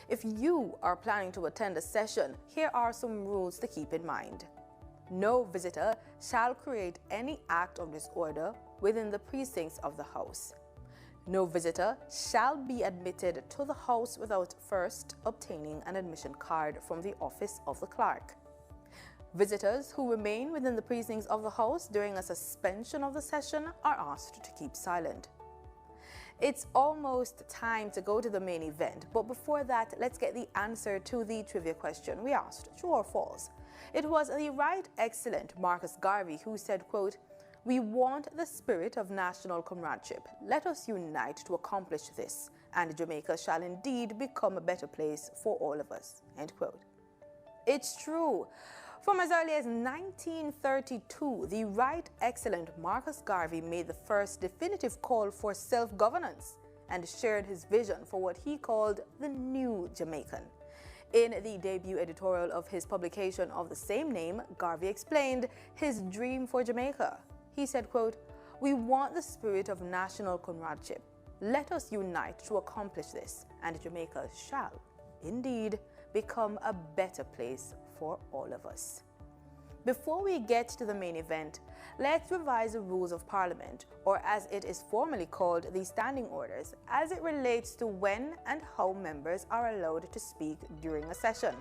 If you are planning to attend a session, here are some rules to keep in mind. No visitor shall create any act of disorder within the precincts of the house. No visitor shall be admitted to the house without first obtaining an admission card from the office of the clerk. Visitors who remain within the precincts of the house during a suspension of the session are asked to keep silent. It's almost time to go to the main event, but before that, let's get the answer to the trivia question we asked, true or false. It was the Right Excellent Marcus Garvey who said, quote, "We want the spirit of national comradeship. Let us unite to accomplish this, and Jamaica shall indeed become a better place for all of us," end quote. It's true. From as early as 1932, the Right Excellent Marcus Garvey made the first definitive call for self-governance and shared his vision for what he called the New Jamaican. In the debut editorial of his publication of the same name, Garvey explained his dream for Jamaica. He said, quote, "We want the spirit of national comradeship. Let us unite to accomplish this, and Jamaica shall, indeed, become a better place for all of us." Before we get to the main event, let's revise the rules of Parliament, or as it is formally called, the standing orders, as it relates to when and how members are allowed to speak during a session.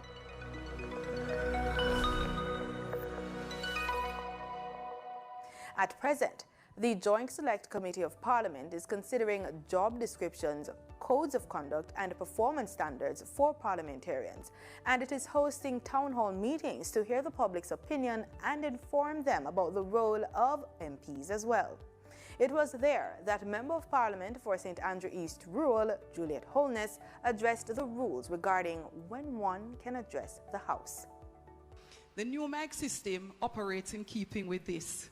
At present, the Joint Select Committee of Parliament is considering job descriptions, codes of conduct, and performance standards for parliamentarians, and it is hosting town hall meetings to hear the public's opinion and inform them about the role of MPs as well. It was there that Member of Parliament for St. Andrew East Rural, Juliet Holness, addressed the rules regarding when one can address the House. The new MAG system operates in keeping with this.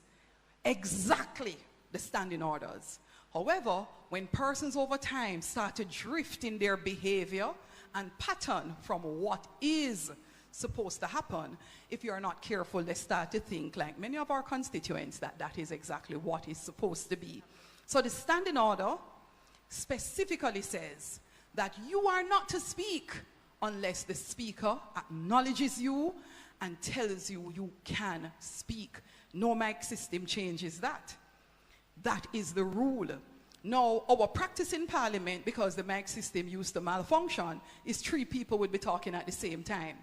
Exactly the standing orders. However, when persons over time start to drift in their behavior and pattern from what is supposed to happen, if you're not careful, they start to think, like many of our constituents, that that is exactly what is supposed to be. So the standing order specifically says that you are not to speak unless the speaker acknowledges you and tells you you can speak. No mic system changes that. That is the rule. Now, our practice in Parliament, because the mic system used to malfunction, is 3 people would be talking at the same time.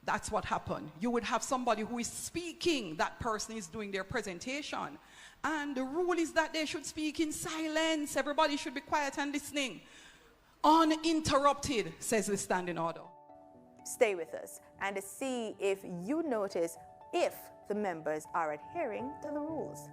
That's what happened. You would have somebody who is speaking, that person is doing their presentation. And the rule is that they should speak in silence. Everybody should be quiet and listening. Uninterrupted, says the standing order. Stay with us and see if you notice if the members are adhering to the rules.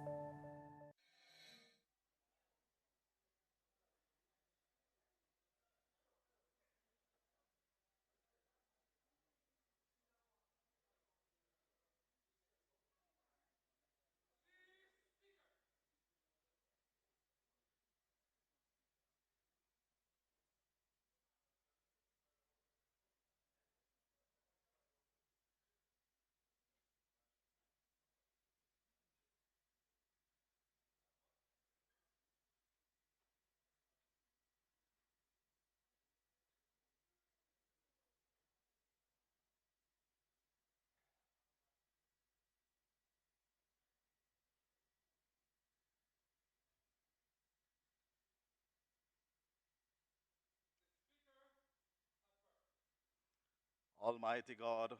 Almighty God,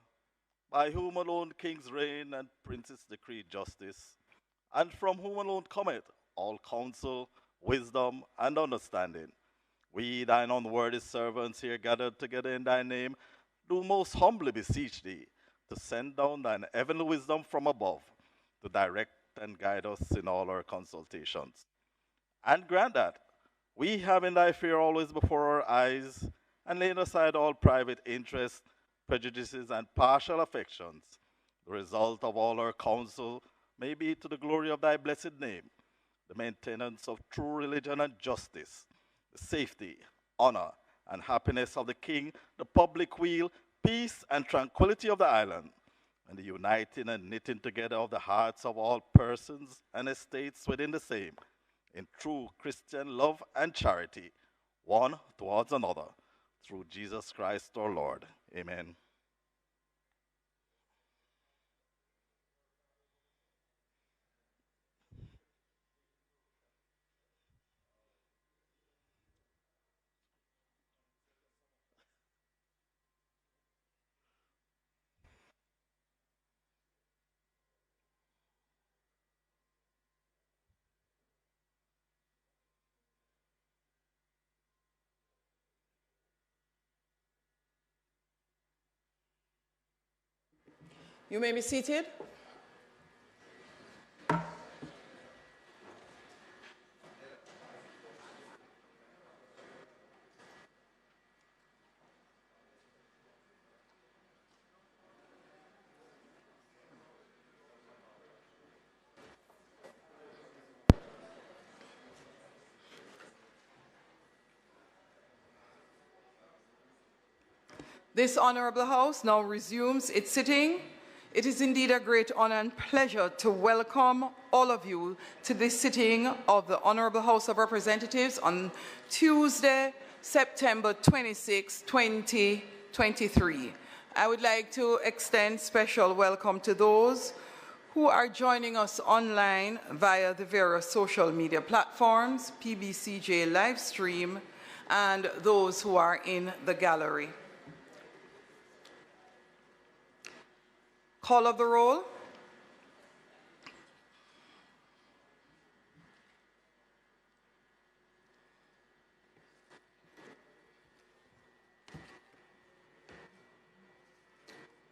by whom alone kings reign and princes decree justice, and from whom alone cometh all counsel, wisdom, and understanding. We, thine unworthy servants here gathered together in thy name, do most humbly beseech thee to send down thine heavenly wisdom from above, to direct and guide us in all our consultations. And grant that we, having thy fear always before our eyes, and laying aside all private interests, prejudices, and partial affections, the result of all our counsel may be to the glory of thy blessed name, the maintenance of true religion and justice, the safety, honor, and happiness of the king, the public weal, peace, and tranquility of the island, and the uniting and knitting together of the hearts of all persons and estates within the same, in true Christian love and charity, one towards another, through Jesus Christ our Lord. Amen. You may be seated. This honorable House now resumes its sitting. It is indeed a great honor and pleasure to welcome all of you to this sitting of the Honorable House of Representatives on Tuesday, September 26, 2023. I would like to extend special welcome to those who are joining us online via the various social media platforms, PBCJ live stream, and those who are in the gallery. Call of the roll.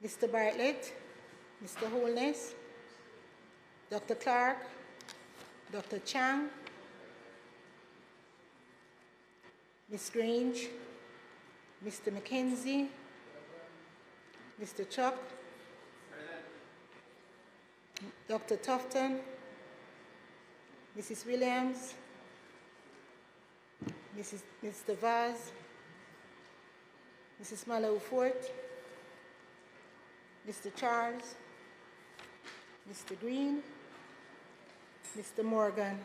Mr. Bartlett, Mr. Holness, Dr. Clark, Dr. Chang, Ms. Grange, Mr. McKenzie, Mr. Chuck, Dr. Tufton, Mrs. Williams, Mr. Vaz, Mrs. Mallow-Fort, Mr. Charles, Mr. Green, Mr. Morgan,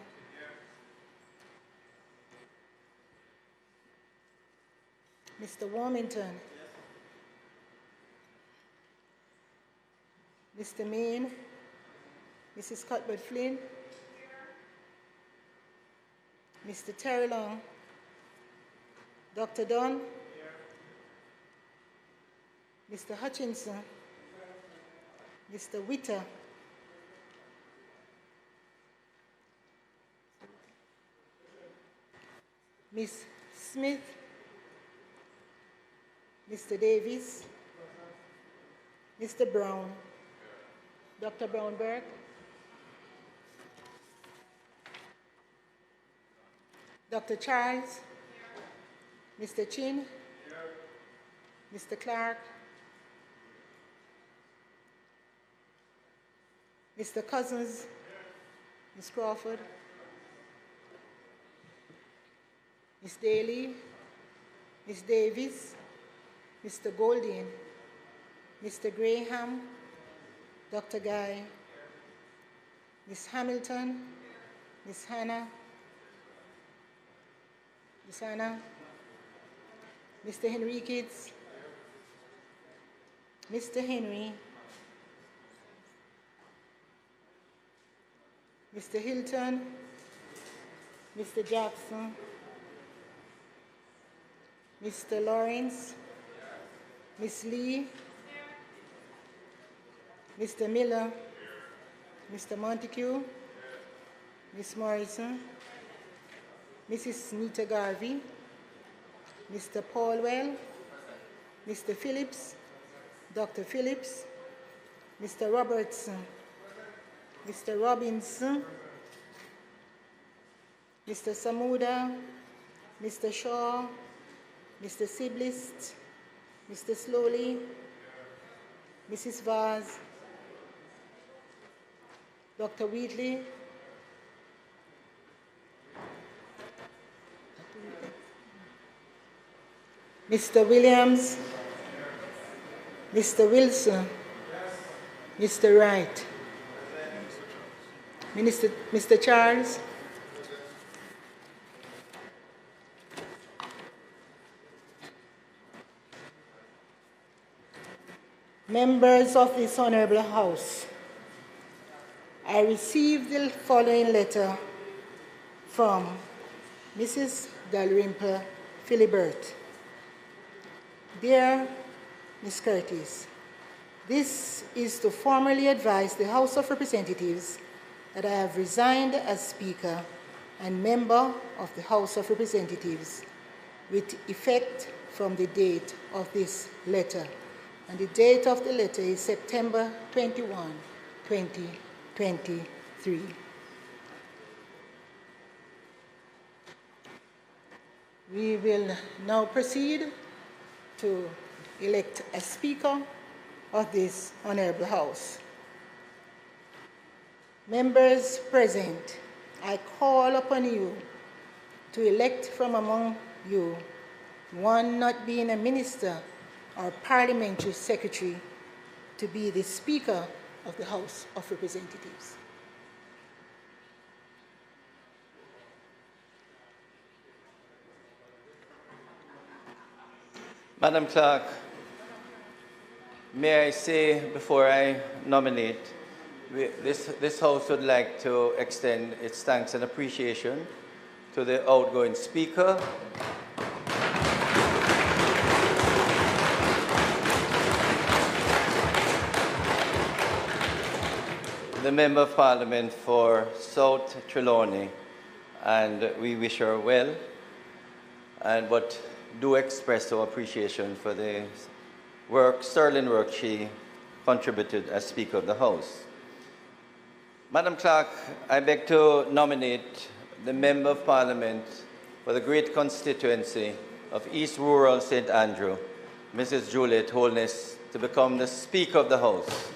Mr. Warmington, Mr. Main, Mrs. Cuthbert Flynn, Mr. Terry Long, Dr. Dunn, Mr. Hutchinson, Mr. Witter, Ms. Smith, Mr. Davis, Mr. Brown, Dr. Brownberg, Dr. Charles, Mr. Chin, Mr. Clark, Mr. Cousins, Ms. Crawford, Ms. Daly, Ms. Davis, Mr. Golding, Mr. Graham, Dr. Guy, Ms. Hamilton, Ms. Hannah, Ms. Anna, Mr. Henriquez, Mr. Henry, Mr. Hilton, Mr. Jackson, Mr. Lawrence, Ms. Lee, Mr. Miller, Mr. Montague, Ms. Morrison, Mrs. Nita Garvey, Mr. Paulwell, Mr. Phillips, Dr. Phillips, Mr. Robertson, Mr. Robinson, Mr. Samuda, Mr. Shaw, Mr. Siblist, Mr. Slowly, Mrs. Vaz, Dr. Wheatley, Mr. Williams, Mr. Wilson, Mr. Wright, Mr. Charles, Members of this Honorable House, I received the following letter from Mrs. Dalrymple Philibert. Dear Ms. Curtis, this is to formally advise the House of Representatives that I have resigned as Speaker and member of the House of Representatives with effect from the date of this letter. And the date of the letter is September 21, 2023. We will now proceed to elect a Speaker of this Honorable House. Members present, I call upon you to elect from among you one not being a minister or parliamentary secretary to be the Speaker of the House of Representatives. Madam Clerk, may I say before I nominate, this House would like to extend its thanks and appreciation to the outgoing Speaker, the Member of Parliament for South Trelawney, and we wish her well, but do express our appreciation for the sterling work she contributed as Speaker of the House. Madam Clerk, I beg to nominate the Member of Parliament for the great constituency of East Rural St. Andrew, Mrs. Juliet Holness, to become the Speaker of the House.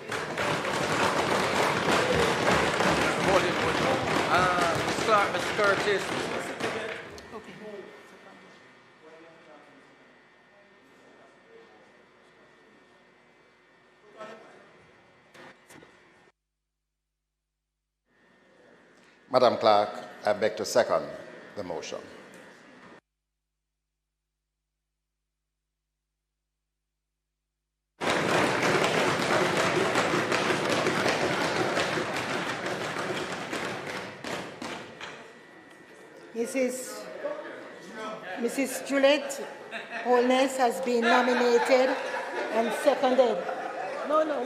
Ms. Clark, Ms. Curtis. Madam Clerk, I beg to second the motion. Mrs. Juliet Holness has been nominated and seconded. No. No.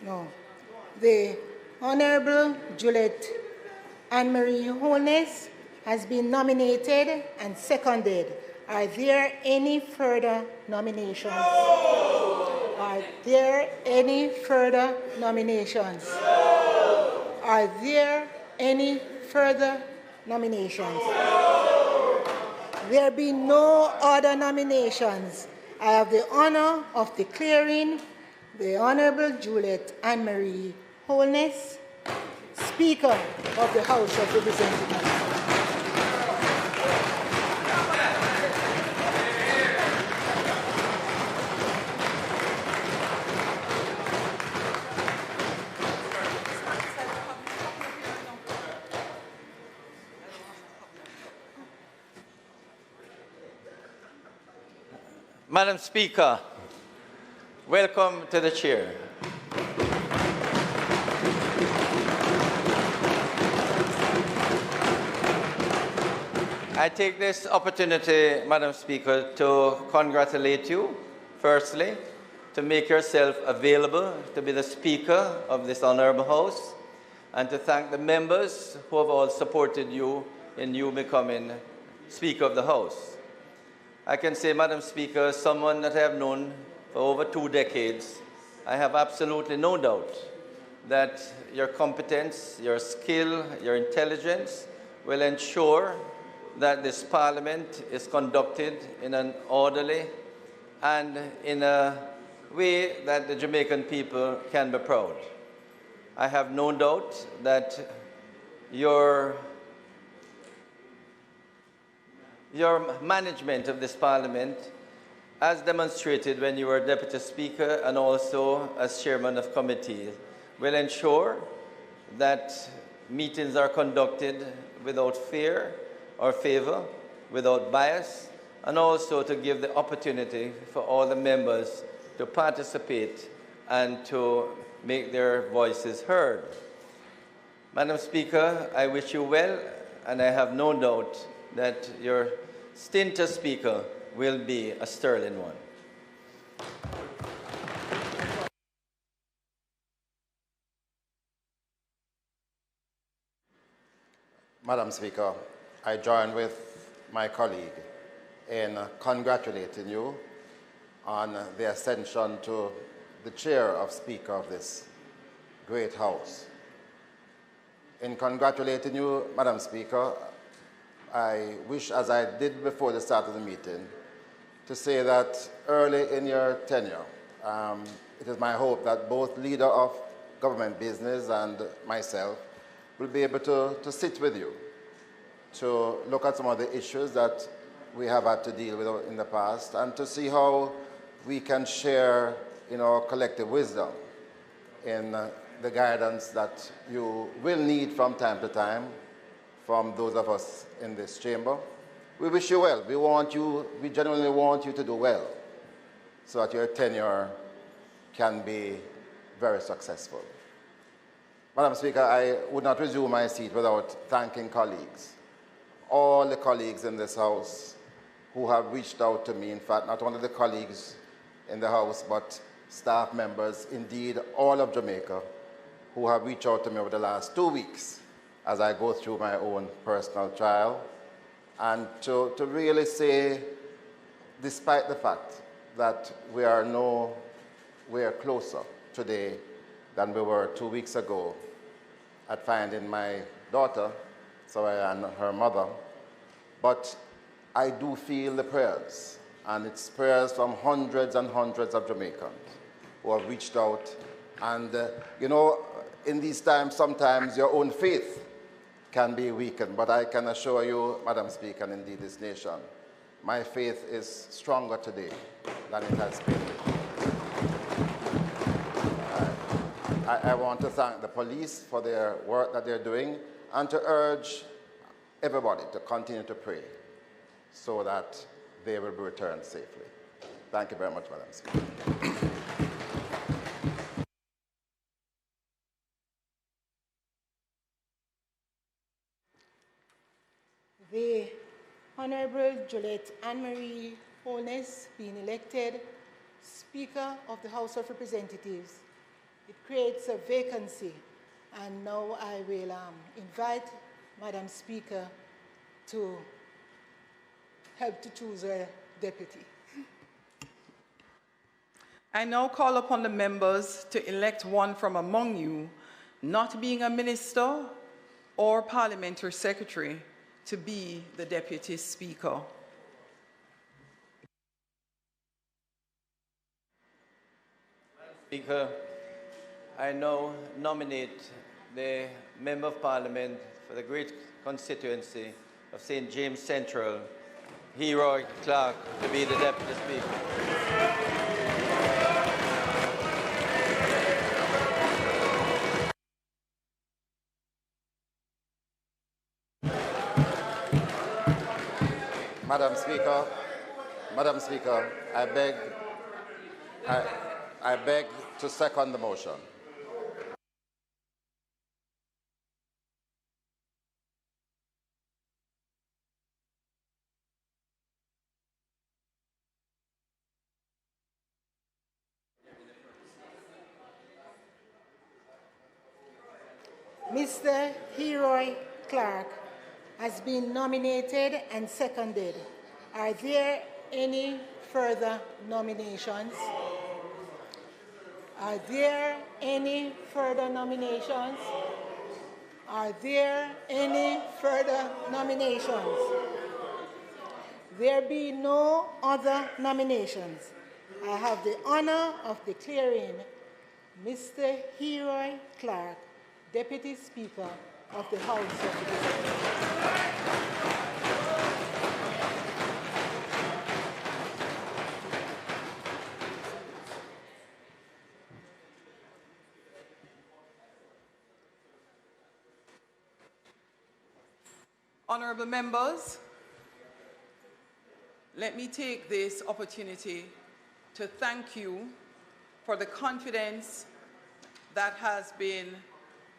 No. The Honorable Juliet Anne-Marie Holness has been nominated and seconded. Are there any further nominations? No! Are there any further nominations? No! Are there any further nominations? No! There be no other nominations. I have the honor of declaring the Honorable Juliet Anne-Marie Holness Speaker of the House of Representatives. Madam Speaker, welcome to the chair. I take this opportunity, Madam Speaker, to congratulate you, firstly, to make yourself available to be the Speaker of this Honourable House, and to thank the members who have all supported you in you becoming Speaker of the House. I can say, Madam Speaker, as someone that I have known for over 2 decades, I have absolutely no doubt that your competence, your skill, your intelligence will ensure that this Parliament is conducted in an orderly and in a way that the Jamaican people can be proud. I have no doubt that your management of this Parliament as demonstrated when you were Deputy Speaker and also as Chairman of Committee, will ensure that meetings are conducted without fear or favor, without bias, and also to give the opportunity for all the members to participate and to make their voices heard. Madam Speaker, I wish you well, and I have no doubt that your stint as Speaker will be a sterling one. Madam Speaker, I join with my colleague in congratulating you on the ascension to the chair of Speaker of this great House. In congratulating you, Madam Speaker, I wish, as I did before the start of the meeting, to say that early in your tenure, it is my hope that both leader of government business and myself will be able to sit with you to look at some of the issues that we have had to deal with in the past and to see how we can share in our collective wisdom in the guidance that you will need from time to time from those of us in this chamber. We wish you well. We genuinely want you to do well so that your tenure can be very successful. Madam Speaker, I would not resume my seat without thanking colleagues, all the colleagues in this House who have reached out to me. In fact, not only the colleagues in the House, but staff members, indeed all of Jamaica, who have reached out to me over the last 2 weeks as I go through my own personal trial, and to really say, despite the fact that we are closer today than we were 2 weeks ago at finding my daughter, and her mother, but I do feel the prayers, and it's prayers from hundreds and hundreds of Jamaicans who have reached out. And, you know, in these times, sometimes your own faith can be weakened, but I can assure you, Madam Speaker, and indeed this nation, my faith is stronger today than it has been. I want to thank the police for their work that they're doing and to urge everybody to continue to pray so that they will be returned safely. Thank you very much, Madam Speaker. The Honorable Juliette Anne-Marie Holness being elected Speaker of the House of Representatives. It creates a vacancy, and now I will invite Madam Speaker to help to choose a deputy. I now call upon the members to elect one from among you, not being a minister or parliamentary secretary, to be the Deputy Speaker. Speaker, I now nominate the Member of Parliament for the great constituency of St. James Central, Heroy Clark, to be the Deputy Speaker. Madam Speaker, I beg to second the motion. Mr. Heroy Clark has been nominated and seconded. Are there any further nominations? Are there any further nominations? Are there any further nominations? There be no other nominations. I have the honor of declaring Mr. Heroy Clark Deputy Speaker of the House of Representatives. Honorable members, let me take this opportunity to thank you for the confidence that has been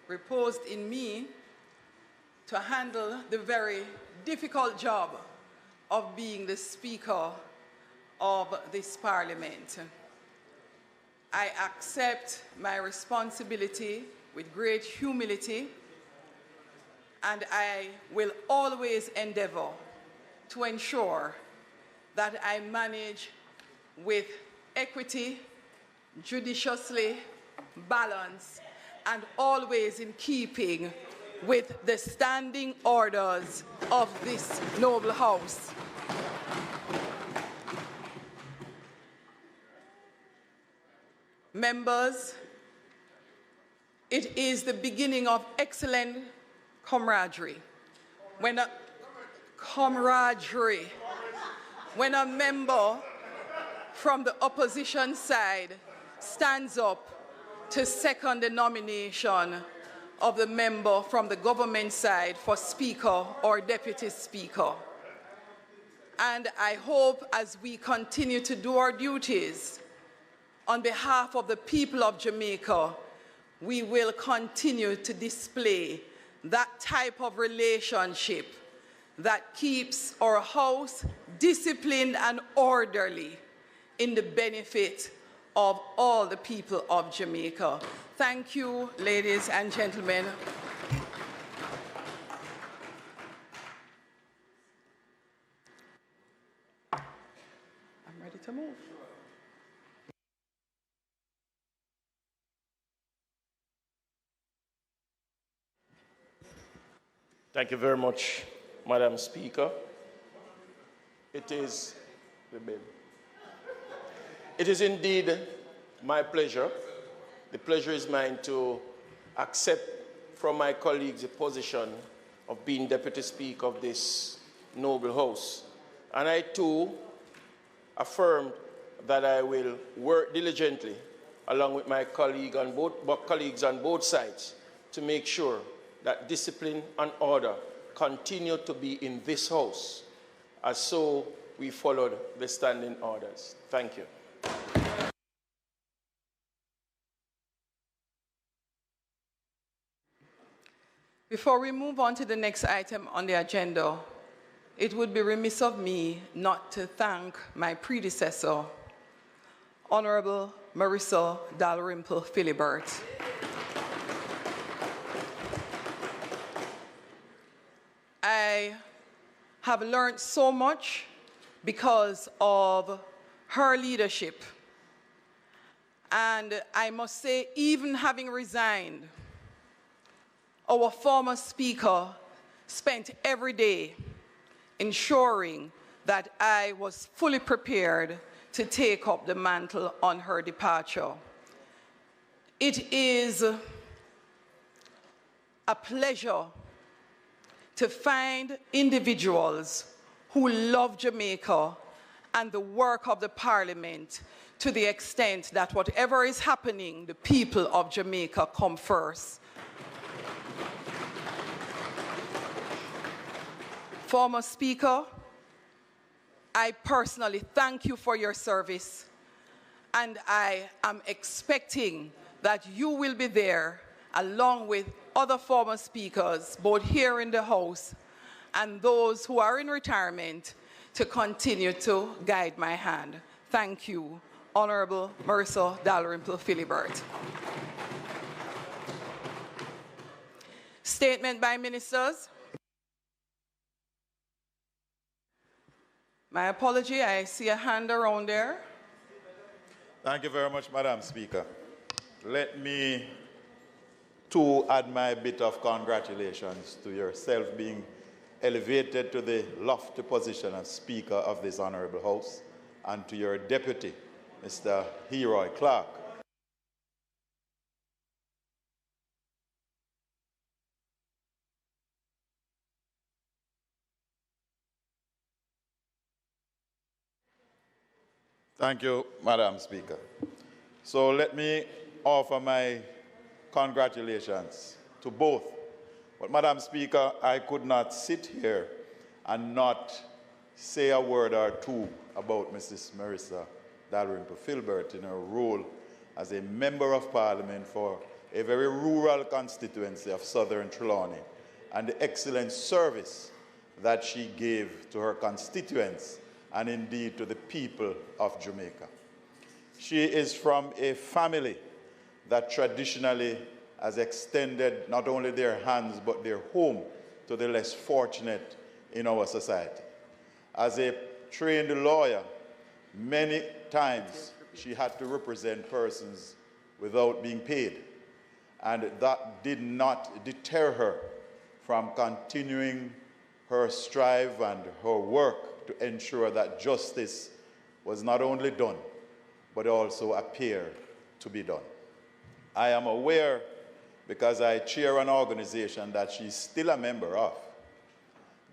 reposed in me to handle the very difficult job of being the Speaker of this Parliament. I accept my responsibility with great humility, and I will always endeavor to ensure that I manage with equity, judiciously balanced, and always in keeping with the standing orders of this noble House. Members, it is the beginning of excellent camaraderie. When a member from the opposition side stands up to second the nomination of the member from the government side for Speaker or Deputy Speaker. And I hope as we continue to do our duties on behalf of the people of Jamaica, we will continue to display that type of relationship that keeps our House disciplined and orderly in the benefit of all the people of Jamaica. Thank you, ladies and gentlemen. I'm ready to move. Thank you very much, Madam Speaker. It is indeed my pleasure. The pleasure is mine to accept from my colleagues the position of being Deputy Speaker of this noble House. And I too affirm that I will work diligently along with my colleagues on both sides to make sure that discipline and order continue to be in this House, as so we followed the standing orders. Thank you. Before we move on to the next item on the agenda, it would be remiss of me not to thank my predecessor, Honorable Marissa Dalrymple Philibert. I have learned so much because of her leadership. And I must say, even having resigned, our former Speaker spent every day ensuring that I was fully prepared to take up the mantle on her departure. It is a pleasure to find individuals who love Jamaica and the work of the Parliament to the extent that whatever is happening, the people of Jamaica come first. Former Speaker, I personally thank you for your service, and I am expecting that you will be there along with other former speakers, both here in the House and those who are in retirement, to continue to guide my hand. Thank you, Honorable Marissa Dalrymple Philibert. Statement by ministers. My apology, I see a hand around there. Thank you very much, Madam Speaker. Let me too add my bit of congratulations to yourself being elevated to the lofty position of Speaker of this Honorable House, and to your deputy, Mr. Heroy Clark. Thank you, Madam Speaker. So let me offer my congratulations to both But, Madam Speaker, I could not sit here and not say a word or two about Mrs. Marissa Dalrymple Filbert in her role as a Member of Parliament for a very rural constituency of Southern Trelawney and the excellent service that she gave to her constituents and indeed to the people of Jamaica. She is from a family that traditionally has extended not only their hands but their home to the less fortunate in our society. As a trained lawyer, many times she had to represent persons without being paid, and that did not deter her from continuing her strive and her work to ensure that justice was not only done, but also appear to be done. I am aware, because I chair an organization that she's still a member of,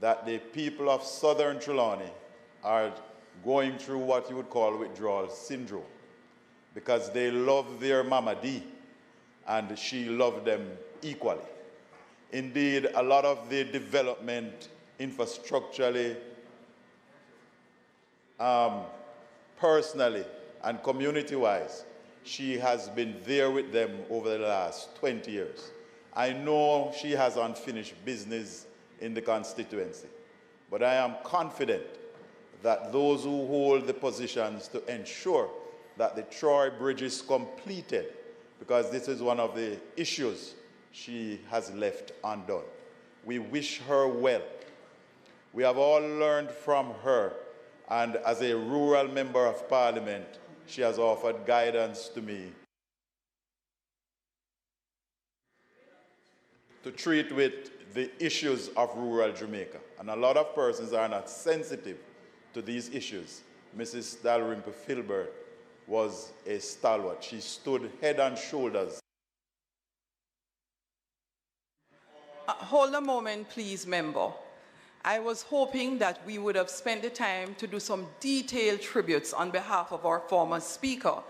that the people of Southern Trelawney are going through what you would call withdrawal syndrome, because they love their Mama D, and she loved them equally. Indeed, a lot of the development infrastructurally, personally, and community-wise, she has been there with them over the last 20 years. I know she has unfinished business in the constituency, but I am confident that those who hold the positions to ensure that the Troy Bridge is completed, because this is one of the issues she has left undone. We wish her well. We have all learned from her, and as a rural member of Parliament, she has offered guidance to me to treat with the issues of rural Jamaica. And a lot of persons are not sensitive to these issues. Mrs. Dalrymple Filbert was a stalwart. She stood head and shoulders. Hold a moment, please, member. I was hoping that we would have spent the time to do some detailed tributes on behalf of our former speaker.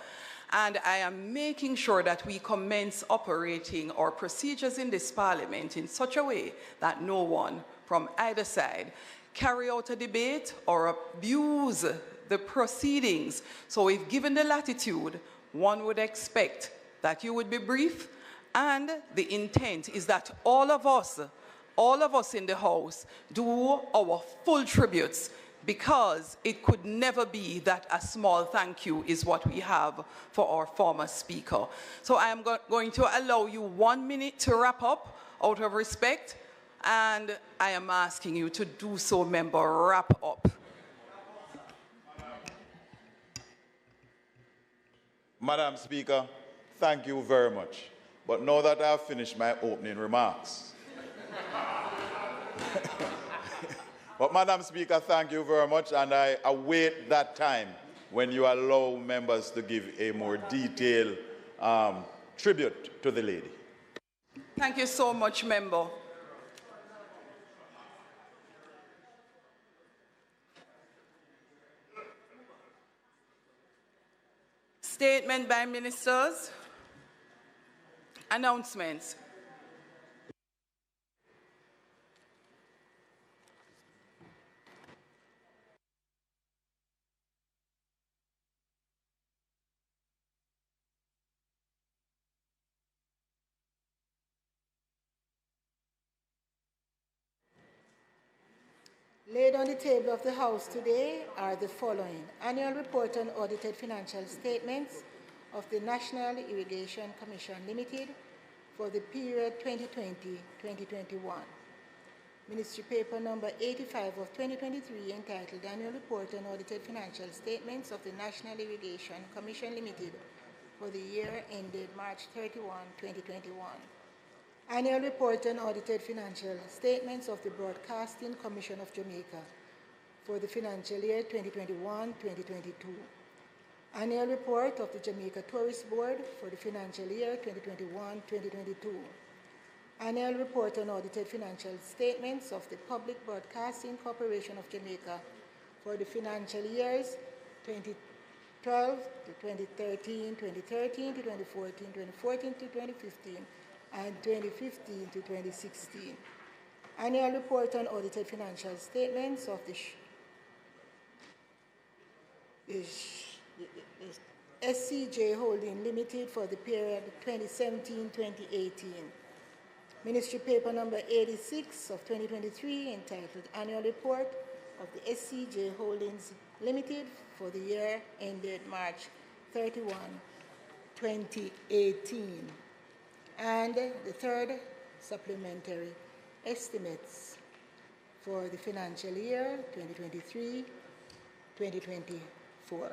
And I am making sure that we commence operating our procedures in this parliament in such a way that no one from either side carry out a debate or abuse the proceedings. So if given the latitude, one would expect that you would be brief, and the intent is that all of us in the House do our full tributes, because it could never be that a small thank you is what we have for our former speaker. So I am going to allow you 1 minute to wrap up out of respect, and I am asking you to do so, member. Wrap up. Madam Speaker, thank you very much. But now that I have finished my opening remarks, but Madam Speaker, thank you very much, and I await that time when you allow members to give a more detailed tribute to the lady. Thank you so much, member. Statement by ministers. Announcements. Laid on the table of the House today are the following: Annual Report on Audited Financial Statements of the National Irrigation Commission Limited for the period 2020-2021. Ministry Paper number 85 of 2023, entitled Annual Report on Audited Financial Statements of the National Irrigation Commission Limited for the year ended March 31, 2021. Annual Report on Audited Financial Statements of the Broadcasting Commission of Jamaica for the financial year 2021-2022. Annual Report of the Jamaica Tourist Board for the financial year 2021-2022. Annual Report on Audited Financial Statements of the Public Broadcasting Corporation of Jamaica for the financial years 2012 to 2013, 2013 to 2014, 2014 to 2015, and 2015 to 2016. Annual report on audited financial statements of the SCJ Holding Limited for the period 2017-2018. Ministry paper number 86 of 2023 entitled Annual Report of the SCJ Holdings Limited for the year ended March 31, 2018. And the third, supplementary estimates for the financial year 2023-2024.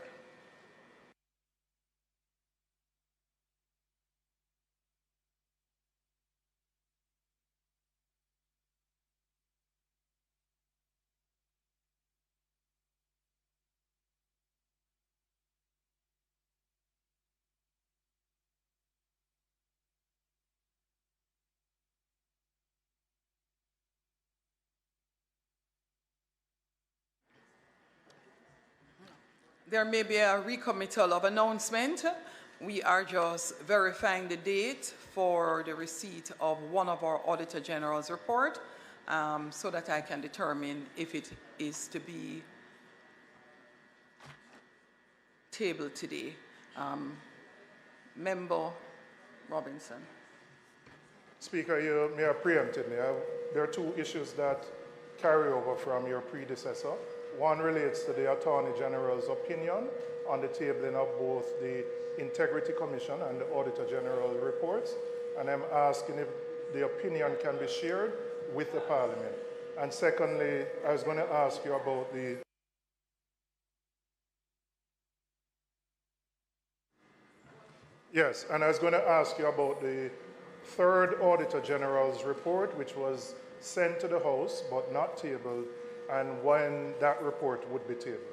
There may be a recommittal of announcement. We are just verifying the date for the receipt of one of our Auditor General's report so that I can determine if it is to be tabled today. Member Robinson. Speaker, you may have preempted me. There are two issues that carry over from your predecessor. One relates to the Attorney General's opinion on the tabling of both the Integrity Commission and the Auditor General reports. And I'm asking if the opinion can be shared with the Parliament. And secondly, I was going to ask you about the Yes, and I was going to ask you about the third Auditor General's report, which was sent to the House but not tabled, and when that report would be tabled.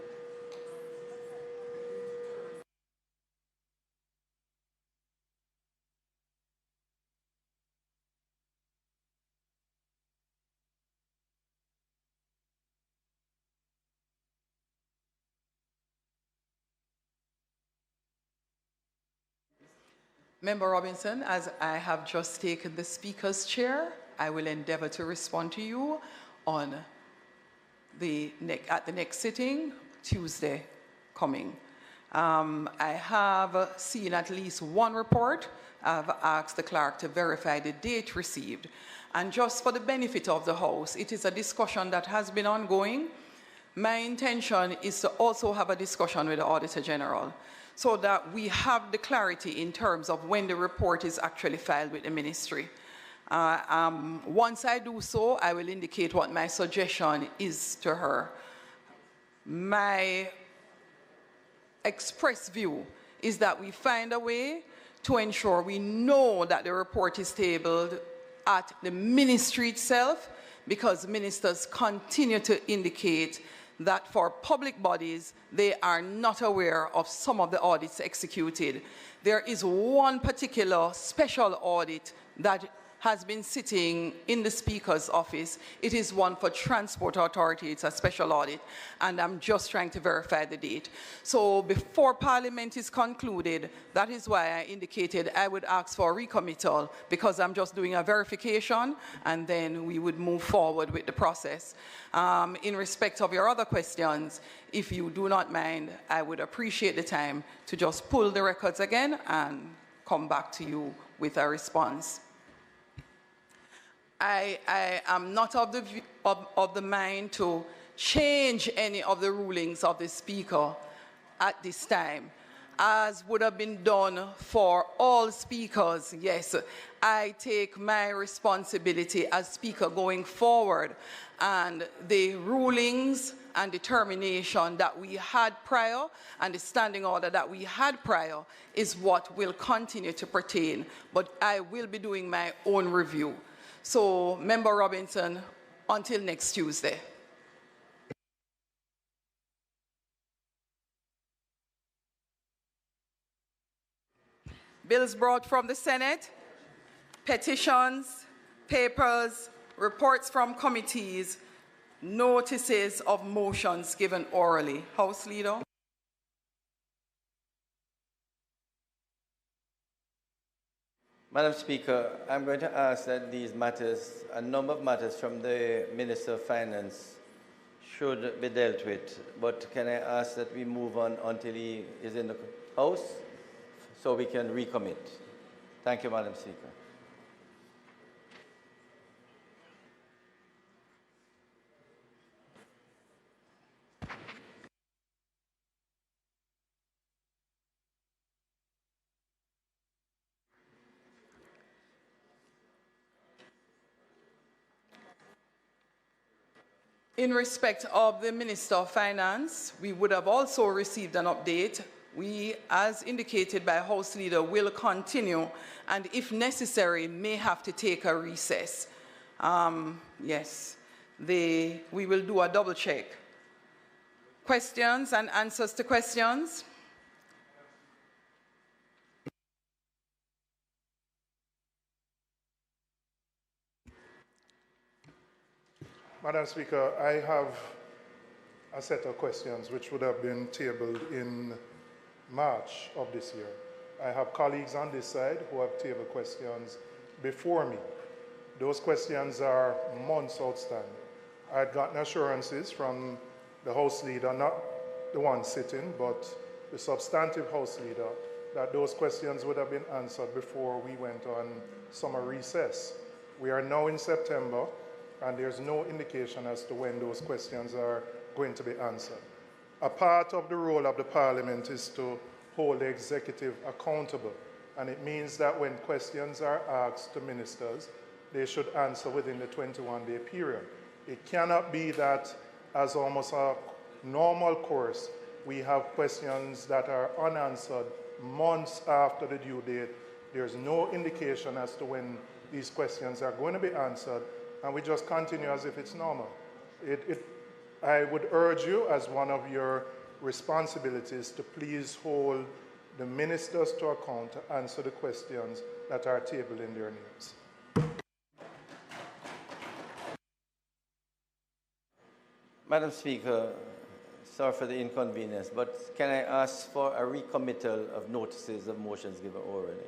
Member Robinson, as I have just taken the Speaker's chair, I will endeavor to respond to you on at the next sitting, Tuesday coming. I have seen at least one report. I've asked the clerk to verify the date received. And just for the benefit of the House, it is a discussion that has been ongoing. My intention is to also have a discussion with the Auditor General so that we have the clarity in terms of when the report is actually filed with the ministry. Once I do so, I will indicate what my suggestion is to her. My express view is that we find a way to ensure we know that the report is tabled at the ministry itself, because ministers continue to indicate that for public bodies, they are not aware of some of the audits executed. There is one particular special audit that has been sitting in the Speaker's office. It is one for Transport Authority. It's a special audit, and I'm just trying to verify the date. So before Parliament is concluded, that is why I indicated I would ask for a recommittal, because I'm just doing a verification, and then we would move forward with the process. In respect of your other questions, if you do not mind, I would appreciate the time to just pull the records again and come back to you with a response. I am not of the mind to change any of the rulings of the Speaker at this time, as would have been done for all speakers. Yes, I take my responsibility as Speaker going forward, and the rulings and determination that we had prior and the standing order that we had prior is what will continue to pertain, but I will be doing my own review. So, Member Robinson, until next Tuesday. Bills brought from the Senate, petitions, papers, reports from committees, notices of motions given orally. House Leader. Madam Speaker, I'm going to ask that these matters, a number of matters from the Minister of Finance should be dealt with. But can I ask that we move on until he is in the House so we can recommit? Thank you, Madam Speaker. In respect of the Minister of Finance, we would have also received an update. We, as indicated by House Leader, will continue and if necessary may have to take a recess. Yes, we will do a double check. Questions and answers to questions? Madam Speaker, I have a set of questions which would have been tabled in March of this year. I have colleagues on this side who have tabled questions before me. Those questions are months outstanding. I had gotten assurances from the House Leader, not the one sitting, but the substantive House Leader, that those questions would have been answered before we went on summer recess. We are now in September, and there's no indication as to when those questions are going to be answered. A part of the role of the Parliament is to hold the executive accountable, and it means that when questions are asked to ministers, they should answer within the 21-day period. It cannot be that, as almost a normal course, we have questions that are unanswered months after the due date. There's no indication as to when these questions are going to be answered, and we just continue as if it's normal. I would urge you, as one of your responsibilities, to please hold the ministers to account to answer the questions that are tabled in their names. Madam Speaker, sorry for the inconvenience, but can I ask for a recommittal of notices of motions given orally?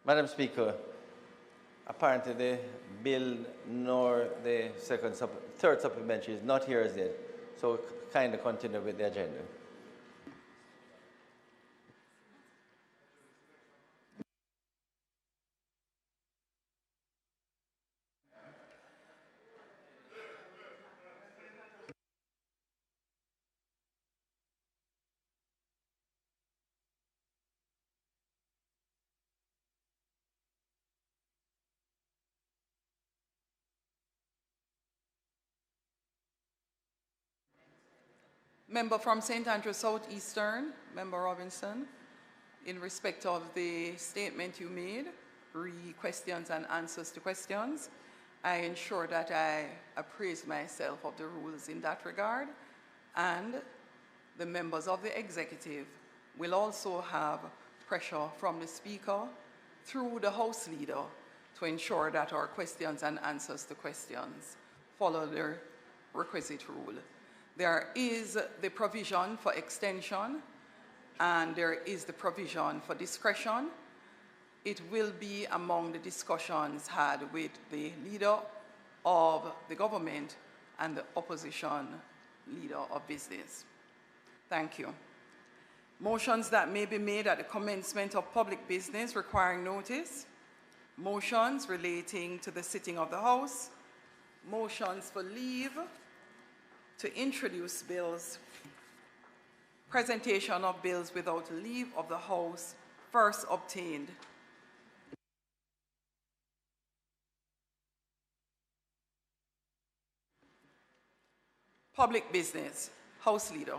Madam Speaker, apparently the bill nor the third supplementary is not here as yet, so kind of continue with the agenda. Member from St. Andrews Southeastern, Member Robinson, in respect of the statement you made, questions and answers to questions, I ensure that I appraise myself of the rules in that regard, and the members of the executive will also have pressure from the Speaker through the House Leader to ensure that our questions and answers to questions follow the requisite rule. There is the provision for extension, and there is the provision for discretion. It will be among the discussions had with the leader of the government and the opposition leader of business. Thank you. Motions that may be made at the commencement of public business requiring notice. Motions relating to the sitting of the House. Motions for leave to introduce bills. Presentation of bills without leave of the House, first obtained. Public business. House Leader.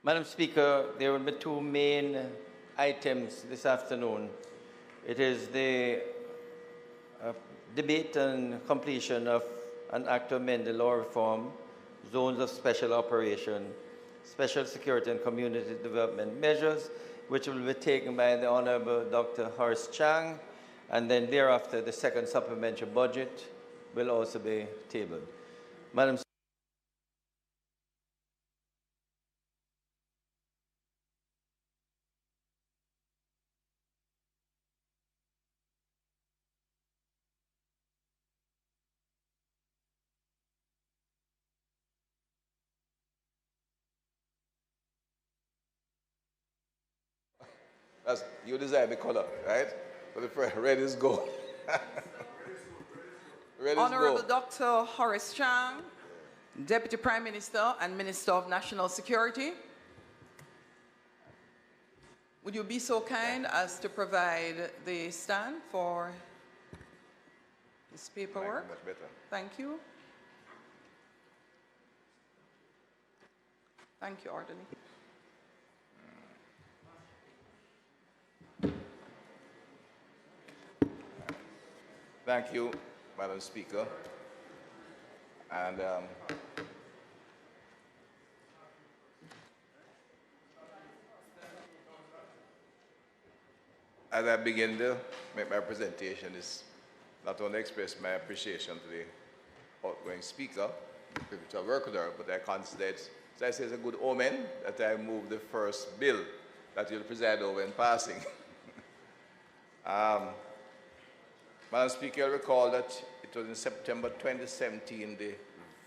Madam Speaker, there will be two main items this afternoon. It is the debate and completion of an act to amend the law reform, zones of special operation, special security and community development measures, which will be taken by the Honorable Dr. Horace Chang, and then thereafter the second supplementary budget will also be tabled. Madam You design the color, right? So the red is gold. Red Honorable is gold. Dr. Horace Chang, Deputy Prime Minister and Minister of National Security. Would you be so kind as to provide the stand for this paperwork? Much better. Thank you. Thank you, Orderly. Thank you, Madam Speaker. And as I begin to make my presentation, is not only express my appreciation to the outgoing Speaker, privilege to work with her, but I consider it, as I say, it's a good omen that I move the first bill that you'll preside over in passing. Madam Speaker, you'll recall that it was in September 2017, the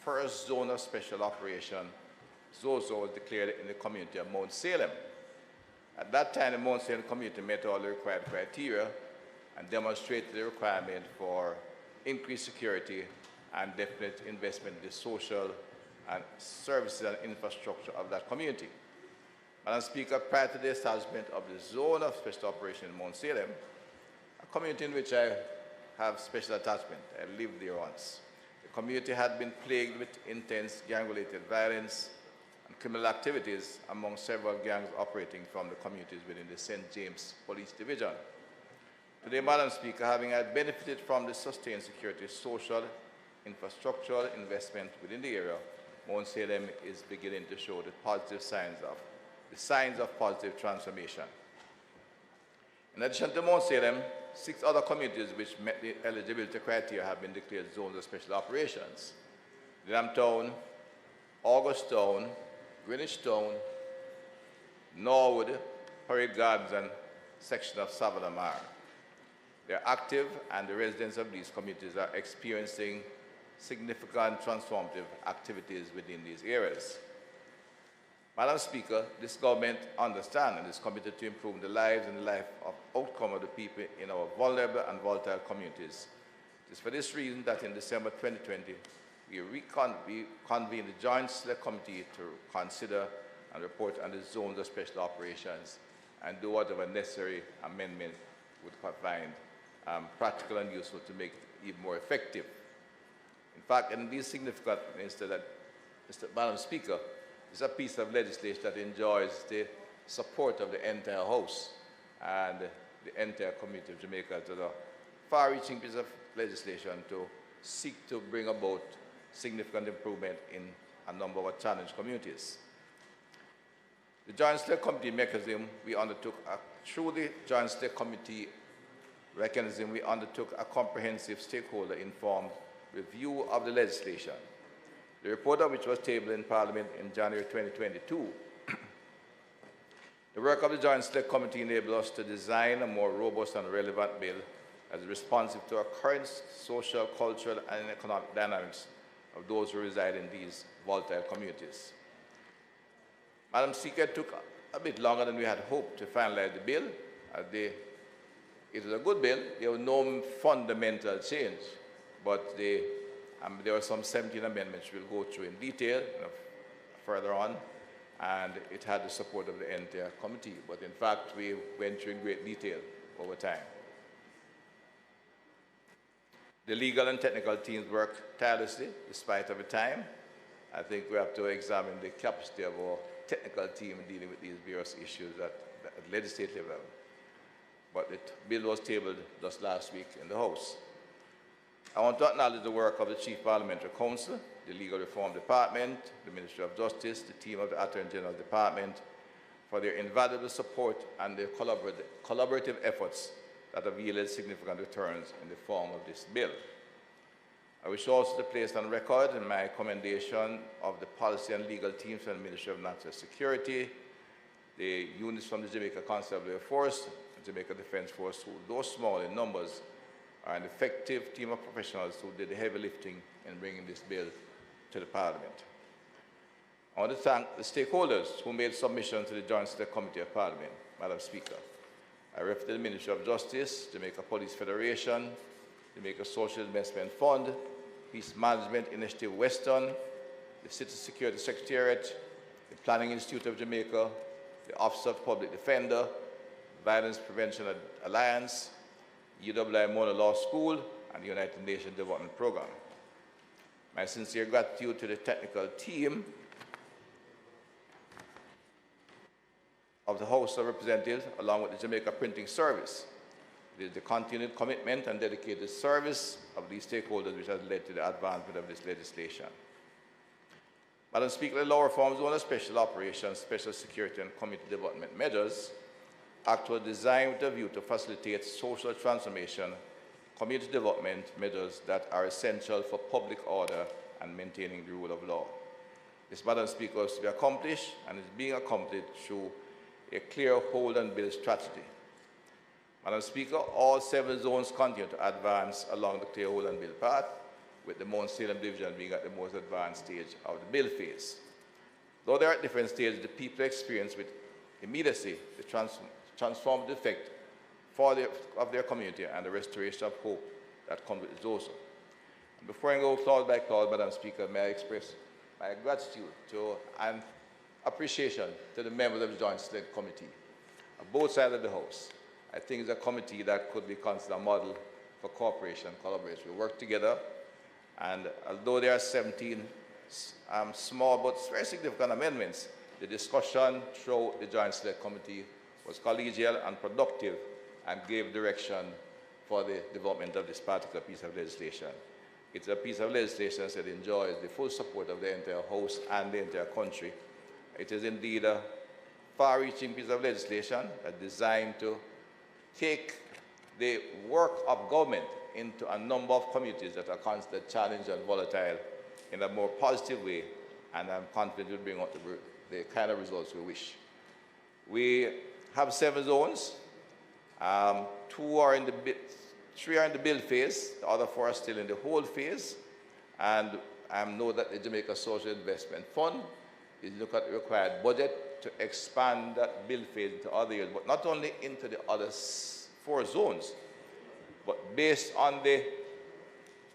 first zone of special operation, ZOZO, was declared in the community of Mount Salem. At that time, the Mount Salem community met all the required criteria and demonstrated the requirement for increased security and definite investment in the social and services and infrastructure of that community. Madam Speaker, prior to the establishment of the zone of special operation in Mount Salem, a community in which I have special attachment. I lived there once. The community had been plagued with intense gang-related violence and criminal activities among several gangs operating from the communities within the St. James Police Division. Today, Madam Speaker, having had benefited from the sustained security, social, infrastructural investment within the area, Mount Salem is beginning to show the signs of positive transformation. In addition to Mount Salem, 6 other communities which met the eligibility criteria have been declared zones of special operations: Lambtown, Augusttown, Greenwich Town, Norwood, Parade Gardens, and section of Savannah Mar. They are active, and the residents of these communities are experiencing significant transformative activities within these areas. Madam Speaker, this government understands and is committed to improving the lives and the life of outcome of the people in our vulnerable and volatile communities. It is for this reason that in December 2020, we convened the Joint Select Committee to consider and report on the zones of special operations and do whatever necessary amendment would find practical and useful to make it even more effective. In fact, in these significant instances, Madam Speaker, it's a piece of legislation that enjoys the support of the entire House and the entire community of Jamaica. It's a far-reaching piece of legislation to seek to bring about significant improvement in a number of our challenged communities. The Joint Select Committee mechanism we undertook, through the Joint Select Committee mechanism, we undertook a comprehensive stakeholder-informed review of the legislation. The report of which was tabled in Parliament in January 2022. The work of the Joint Select Committee enabled us to design a more robust and relevant bill as responsive to our current social, cultural, and economic dynamics of those who reside in these volatile communities. Madam Speaker, it took a bit longer than we had hoped to finalize the bill. It was a good bill. There was no fundamental change, but the There are some 17 amendments we'll go through in detail further on, and it had the support of the entire committee. But in fact, we went through in great detail over time. The legal and technical teams worked tirelessly despite of the time. I think we have to examine the capacity of our technical team in dealing with these various issues at legislative level. But the bill was tabled just last week in the House. I want to acknowledge the work of the Chief Parliamentary Council, the Legal Reform Department, the Ministry of Justice, the team of the Attorney General Department, for their invaluable support and their collaborative efforts that have yielded significant returns in the form of this bill. I wish also to place on record my commendation of the policy and legal teams from the Ministry of National Security, the units from the Jamaica Constabulary Force, the Jamaica Defense Force, who, though small in numbers, are an effective team of professionals who did the heavy lifting in bringing this bill to the Parliament. I want to thank the stakeholders who made submissions to the Joint Select Committee of Parliament, Madam Speaker. I refer to the Ministry of Justice, Jamaica Police Federation, Jamaica Social Investment Fund, Peace Management Initiative Western, the City Security Secretariat, the Planning Institute of Jamaica, the Office of Public Defender, Violence Prevention Alliance, UWI Mona Law School, and the United Nations Development Program. My sincere gratitude to the technical team of the House of Representatives, along with the Jamaica Printing Service. It is the continued commitment and dedicated service of these stakeholders which has led to the advancement of this legislation. Madam Speaker, the Law Reform Zone of Special Operations, Special Security and Community Development Measures Act was designed with a view to facilitate social transformation, community development measures that are essential for public order and maintaining the rule of law. This, Madam Speaker, is to be accomplished and is being accomplished through a clear hold and build strategy. Madam Speaker, all 7 zones continue to advance along the clear hold and build path, with the Mount Salem Division being at the most advanced stage of the build phase. Though they are at different stages, the people experience with immediacy the transformative effect of their community and the restoration of hope that comes with those. And before I go clause by clause, Madam Speaker, may I express my gratitude to and appreciation to the members of the Joint Select Committee on both sides of the House. I think it's a committee that could be considered a model for cooperation and collaboration. We work together, and although there are 17 small but very significant amendments, the discussion throughout the Joint Select Committee was collegial and productive and gave direction for the development of this particular piece of legislation. It's a piece of legislation that enjoys the full support of the entire House and the entire country. It is indeed a far-reaching piece of legislation designed to take the work of government into a number of communities that are constantly challenged and volatile in a more positive way, and I'm confident we'll bring out the kind of results we wish. We have 7 zones. 3 are in the build phase, the other 4 are still in the hold phase, and I know that the Jamaica Social Investment Fund is looking at the required budget to expand that build phase into other areas, but not only into the other 4 zones, but based on the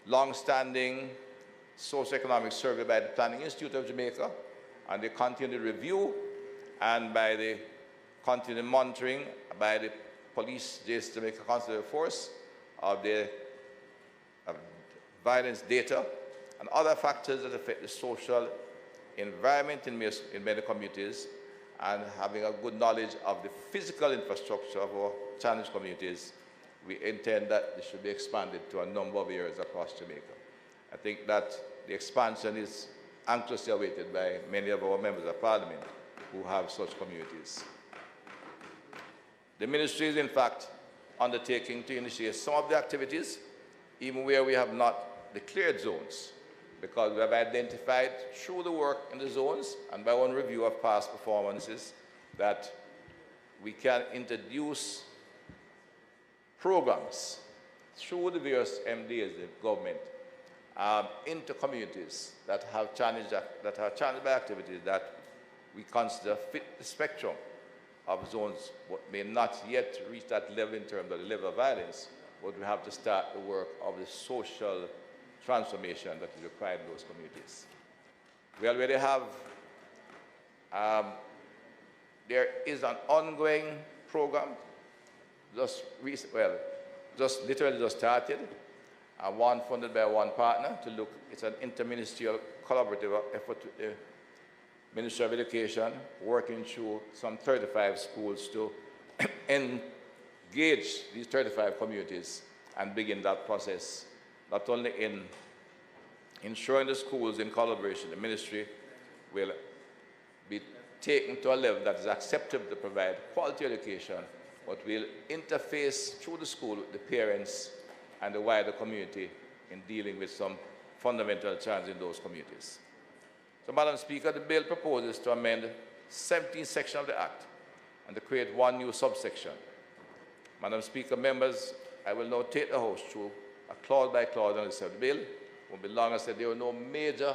long-standing socio-economic survey by the Planning Institute of Jamaica and the continued review and by the continued monitoring by the police, Jamaica Constabulary Force of the violence data and other factors that affect the social environment in many communities, and having a good knowledge of the physical infrastructure of our challenged communities, we intend that this should be expanded to a number of areas across Jamaica. I think that the expansion is anxiously awaited by many of our members of Parliament who have such communities. The ministry is, in fact, undertaking to initiate some of the activities, even where we have not declared zones, because we have identified through the work in the zones and by one review of past performances that we can introduce programs through the various MDAs, the government, into communities that are challenged by activities that we consider fit the spectrum of zones, but may not yet reach that level in terms of the level of violence, but we have to start the work of the social transformation that is required in those communities. We already have, there is an ongoing program, literally just started, one funded by one partner to look, it's an interministerial collaborative effort with the Ministry of Education, working through some 35 schools to engage these 35 communities and begin that process, not only in ensuring the schools in collaboration, the ministry will be taken to a level that is acceptable to provide quality education, but will interface through the school with the parents and the wider community in dealing with some fundamental challenges in those communities. So, Madam Speaker, the bill proposes to amend 17 sections of the Act and to create one new subsection. Madam Speaker, members, I will now take the House through a clause-by-clause analysis of the bill. It won't be long. I said there were no major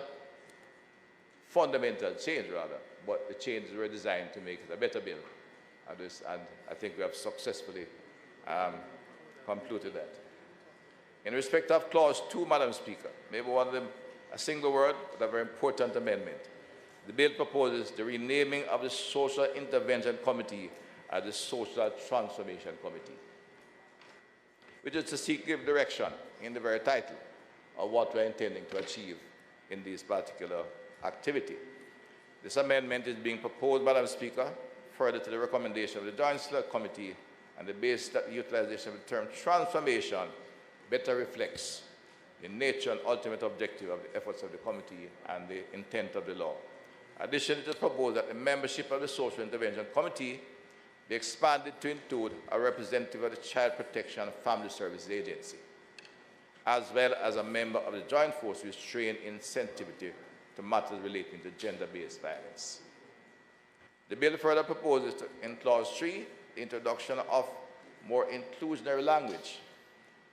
fundamental change, rather, but the changes were designed to make it a better bill. And I think we have successfully concluded that. In respect of Clause 2, Madam Speaker, maybe one of them, a single word, but a very important amendment. The bill proposes the renaming of the Social Intervention Committee as the Social Transformation Committee, which is to seek give direction in the very title of what we're intending to achieve in this particular activity. This amendment is being proposed, Madam Speaker, further to the recommendation of the Joint Select Committee, and the base that the utilization of the term transformation better reflects the nature and ultimate objective of the efforts of the committee and the intent of the law. Additionally, it is proposed that the membership of the Social Intervention Committee be expanded to include a representative of the Child Protection and Family Services Agency, as well as a member of the Joint Force who is trained in sensitivity to matters relating to gender-based violence. The bill further proposes, in Clause 3, the introduction of more inclusionary language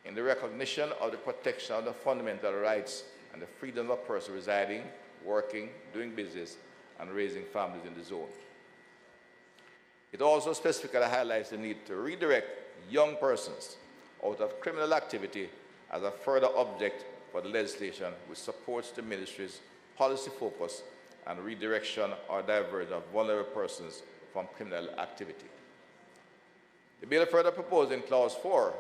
in the recognition of the protection of the fundamental rights and the freedom of a person residing, working, doing business, and raising families in the zone. It also specifically highlights the need to redirect young persons out of criminal activity as a further object for the legislation, which supports the ministry's policy focus and redirection or diversion of vulnerable persons from criminal activity. The bill further proposes in Clause 4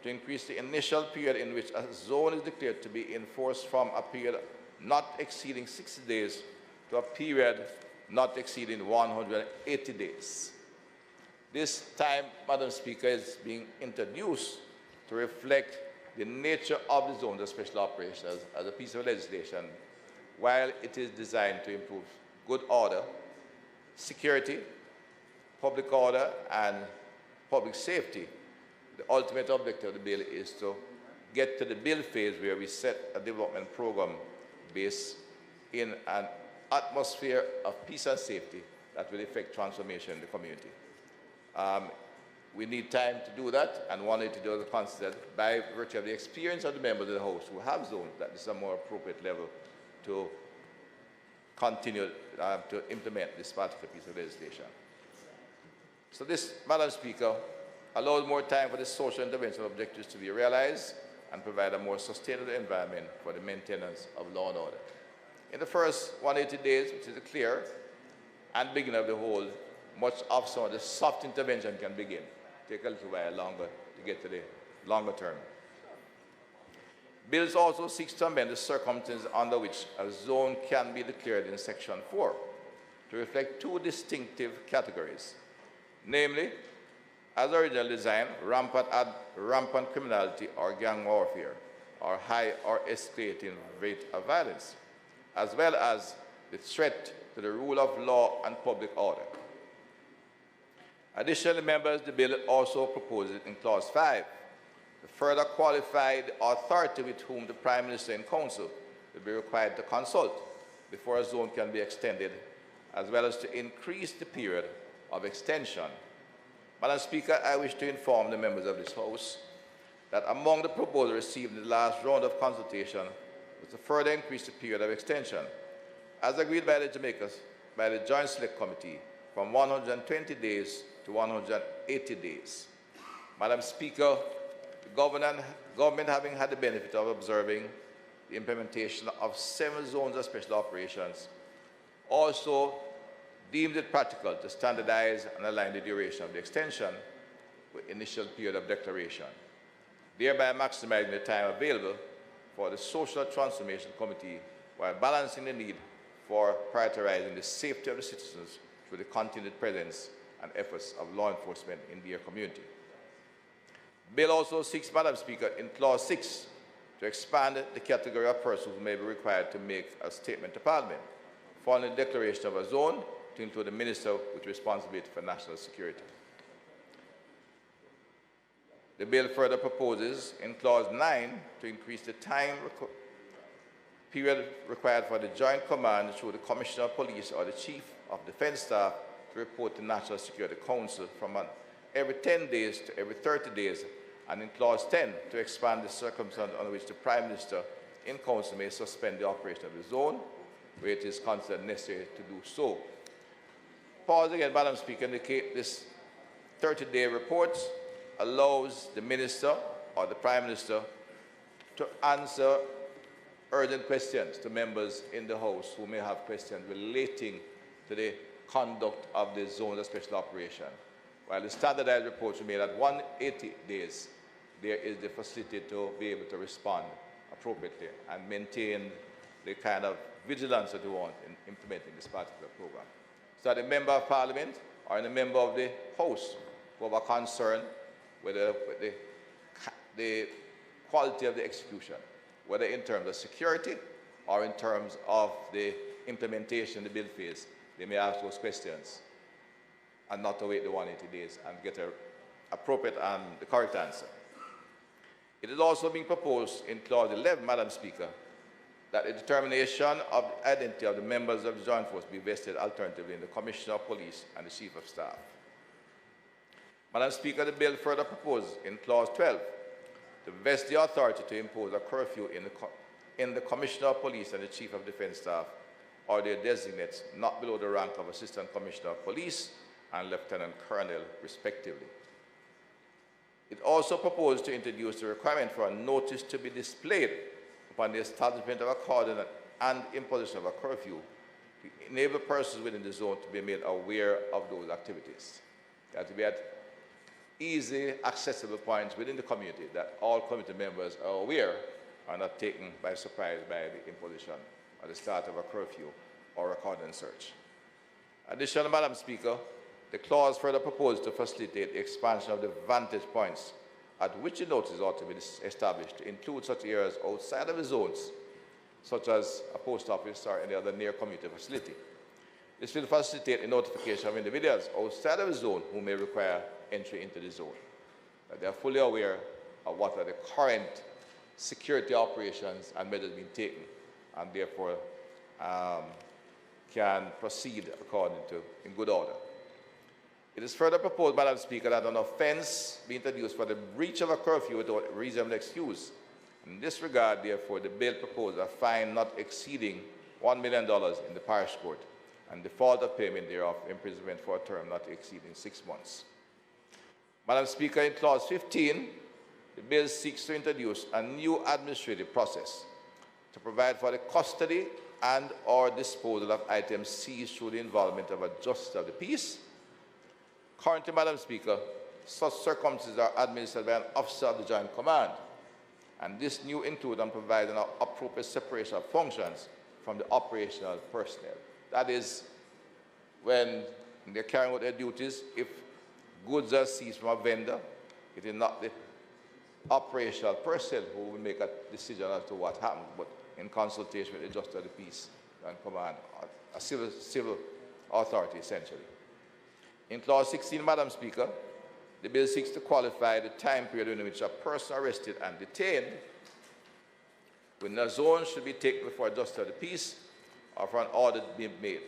to increase the initial period in which a zone is declared to be enforced from a period not exceeding 60 days to a period not exceeding 180 days. This time, Madam Speaker, is being introduced to reflect the nature of the zones of special operations as a piece of legislation, while it is designed to improve good order, security, public order, and public safety. The ultimate objective of the bill is to get to the build phase where we set a development program based in an atmosphere of peace and safety that will effect transformation in the community. We need time to do that, and one way to do it is considered by virtue of the experience of the members of the House who have zones that this is a more appropriate level to continue to implement this particular piece of legislation. So this, Madam Speaker, allows more time for the social intervention objectives to be realized and provide a more sustainable environment for the maintenance of law and order. In the first 180 days, which is clear, and beginning of the whole, much of some of the soft intervention can begin. Take a little while longer to get to the longer term. Bills also seeks to amend the circumstances under which a zone can be declared in Section 4 to reflect two distinctive categories, namely, as originally designed, rampant criminality or gang warfare, or high or escalating rate of violence, as well as the threat to the rule of law and public order. Additionally, members, the bill also proposes in Clause 5 to further qualify the authority with whom the Prime Minister and Council will be required to consult before a zone can be extended, as well as to increase the period of extension. Madam Speaker, I wish to inform the members of this House that among the proposals received in the last round of consultation was to further increase the period of extension, as agreed by the Joint Select Committee, from 120 days to 180 days. Madam Speaker, the government having had the benefit of observing the implementation of 7 zones of special operations, also deemed it practical to standardize and align the duration of the extension with initial period of declaration, thereby maximizing the time available for the Social Transformation Committee while balancing the need for prioritizing the safety of the citizens through the continued presence and efforts of law enforcement in their community. The bill also seeks, Madam Speaker, in Clause 6, to expand the category of persons who may be required to make a statement to Parliament following the declaration of a zone to include the Minister with responsibility for national security. The bill further proposes in Clause 9 to increase the time period required for the Joint Command through the Commissioner of Police or the Chief of Defence Staff to report to the National Security Council from every 10 days to every 30 days, and in Clause 10 to expand the circumstance under which the Prime Minister in Council may suspend the operation of the zone where it is considered necessary to do so. Pause again, Madam Speaker, indicate this 30-day report allows the Minister or the Prime Minister to answer urgent questions to members in the House who may have questions relating to the conduct of the zones of special operation. While the standardized reports remain at 180 days, there is the facility to be able to respond appropriately and maintain the kind of vigilance that we want in implementing this particular program. So that a member of Parliament or a member of the House who have a concern with the quality of the execution, whether in terms of security or in terms of the implementation of the bill phase, they may ask those questions and not to wait the 180 days and get an appropriate and the correct answer. It is also being proposed in Clause 11, Madam Speaker, that the determination of the identity of the members of the Joint Force be vested alternatively in the Commissioner of Police and the Chief of Staff. Madam Speaker, the bill further proposed in Clause 12 to vest the authority to impose a curfew in the Commissioner of Police and the Chief of Defence Staff or their designates not below the rank of Assistant Commissioner of Police and Lieutenant Colonel, respectively. It also proposed to introduce the requirement for a notice to be displayed upon the establishment of a coordinate and imposition of a curfew to enable persons within the zone to be made aware of those activities. That to be at easy, accessible points within the community that all community members are aware are not taken by surprise by the imposition or the start of a curfew or a cordon search. Additionally, Madam Speaker, the clause further proposed to facilitate the expansion of the vantage points at which the notice ought to be established to include such areas outside of the zones, such as a post office or any other near community facility. This will facilitate the notification of individuals outside of the zone who may require entry into the zone. That they are fully aware of what are the current security operations and measures being taken, and therefore can proceed according to in good order. It is further proposed, Madam Speaker, that an offence be introduced for the breach of a curfew without reasonable excuse. In this regard, therefore, the bill proposed a fine not exceeding $1 million in the parish court and default of payment thereof, imprisonment for a term not exceeding 6 months. Madam Speaker, in Clause 15, the bill seeks to introduce a new administrative process to provide for the custody and or disposal of items seized through the involvement of a justice of the peace. Currently, Madam Speaker, such circumstances are administered by an officer of the Joint Command, and this new includes and provides an appropriate separation of functions from the operational personnel. That is, when they're carrying out their duties, if goods are seized from a vendor, it is not the operational personnel who will make a decision as to what happened, but in consultation with the Justice of the Peace and Command, a civil authority, essentially. In Clause 16, Madam Speaker, the bill seeks to qualify the time period in which a person arrested and detained when a zone should be taken before a Justice of the Peace or for an order to be made.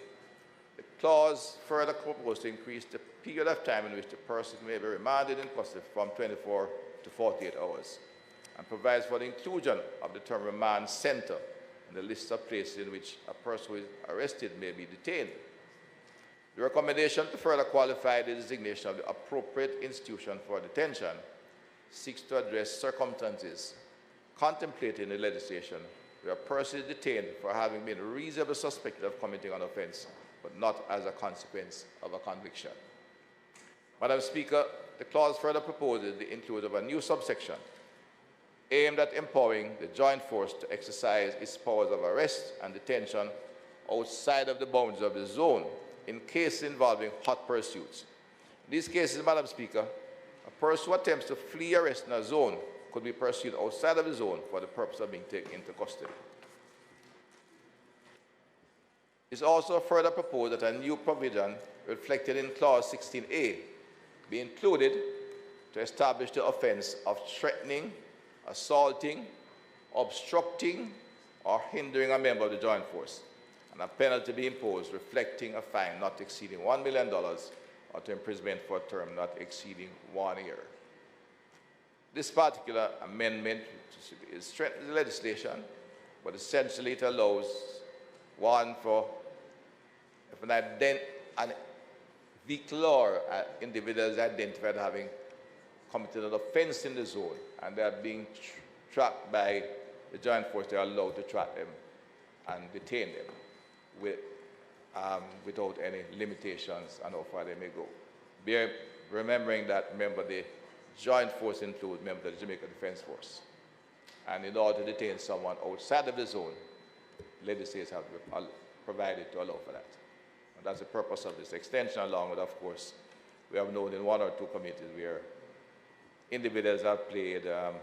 The clause further proposed to increase the period of time in which the person may be remanded in custody from 24 to 48 hours, and provides for the inclusion of the term remand center in the list of places in which a person who is arrested may be detained. The recommendation to further qualify the designation of the appropriate institution for detention seeks to address circumstances contemplated in the legislation where a person is detained for having been reasonably suspected of committing an offense, but not as a consequence of a conviction. Madam Speaker, the clause further proposes the inclusion of a new subsection aimed at empowering the joint force to exercise its powers of arrest and detention outside of the boundaries of the zone in cases involving hot pursuits. In these cases, Madam Speaker, a person who attempts to flee arrest in a zone could be pursued outside of the zone for the purpose of being taken into custody. It is also further proposed that a new provision reflected in Clause 16A be included to establish the offense of threatening, assaulting, obstructing, or hindering a member of the joint force, and a penalty be imposed reflecting a fine not exceeding $1 million or to imprisonment for a term not exceeding 1 year. This particular amendment is strengthening the legislation, but essentially it allows one for if an vehicle or individual is identified having committed an offense in the zone and they are being tracked by the joint force, they are allowed to track them and detain them without any limitations on how far they may go. Remembering that, remember, the joint force includes members of the Jamaica Defense Force. And in order to detain someone outside of the zone, legislators have provided to allow for that. And that's the purpose of this extension, along with, of course, we have known in one or two committees where individuals have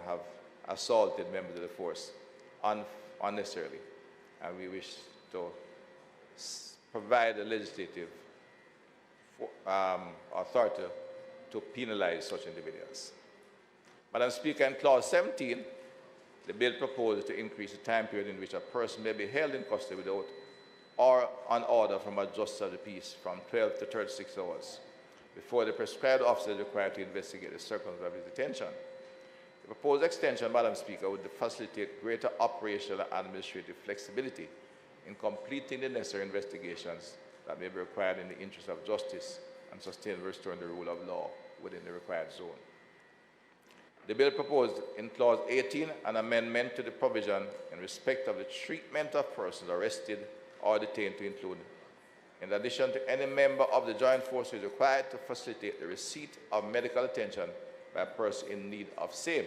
have assaulted members of the force unnecessarily. And we wish to provide the legislative authority to penalize such individuals. Madam Speaker, in Clause 17, the bill proposes to increase the time period in which a person may be held in custody without or on order from a justice of the peace from 12 to 36 hours before the prescribed officer is required to investigate the circumstances of his detention. The proposed extension, Madam Speaker, would facilitate greater operational and administrative flexibility in completing the necessary investigations that may be required in the interest of justice and sustainably restoring the rule of law within the required zone. The bill proposed in Clause 18 an amendment to the provision in respect of the treatment of persons arrested or detained to include, in addition to any member of the joint force who is required to facilitate the receipt of medical attention by a person in need of same,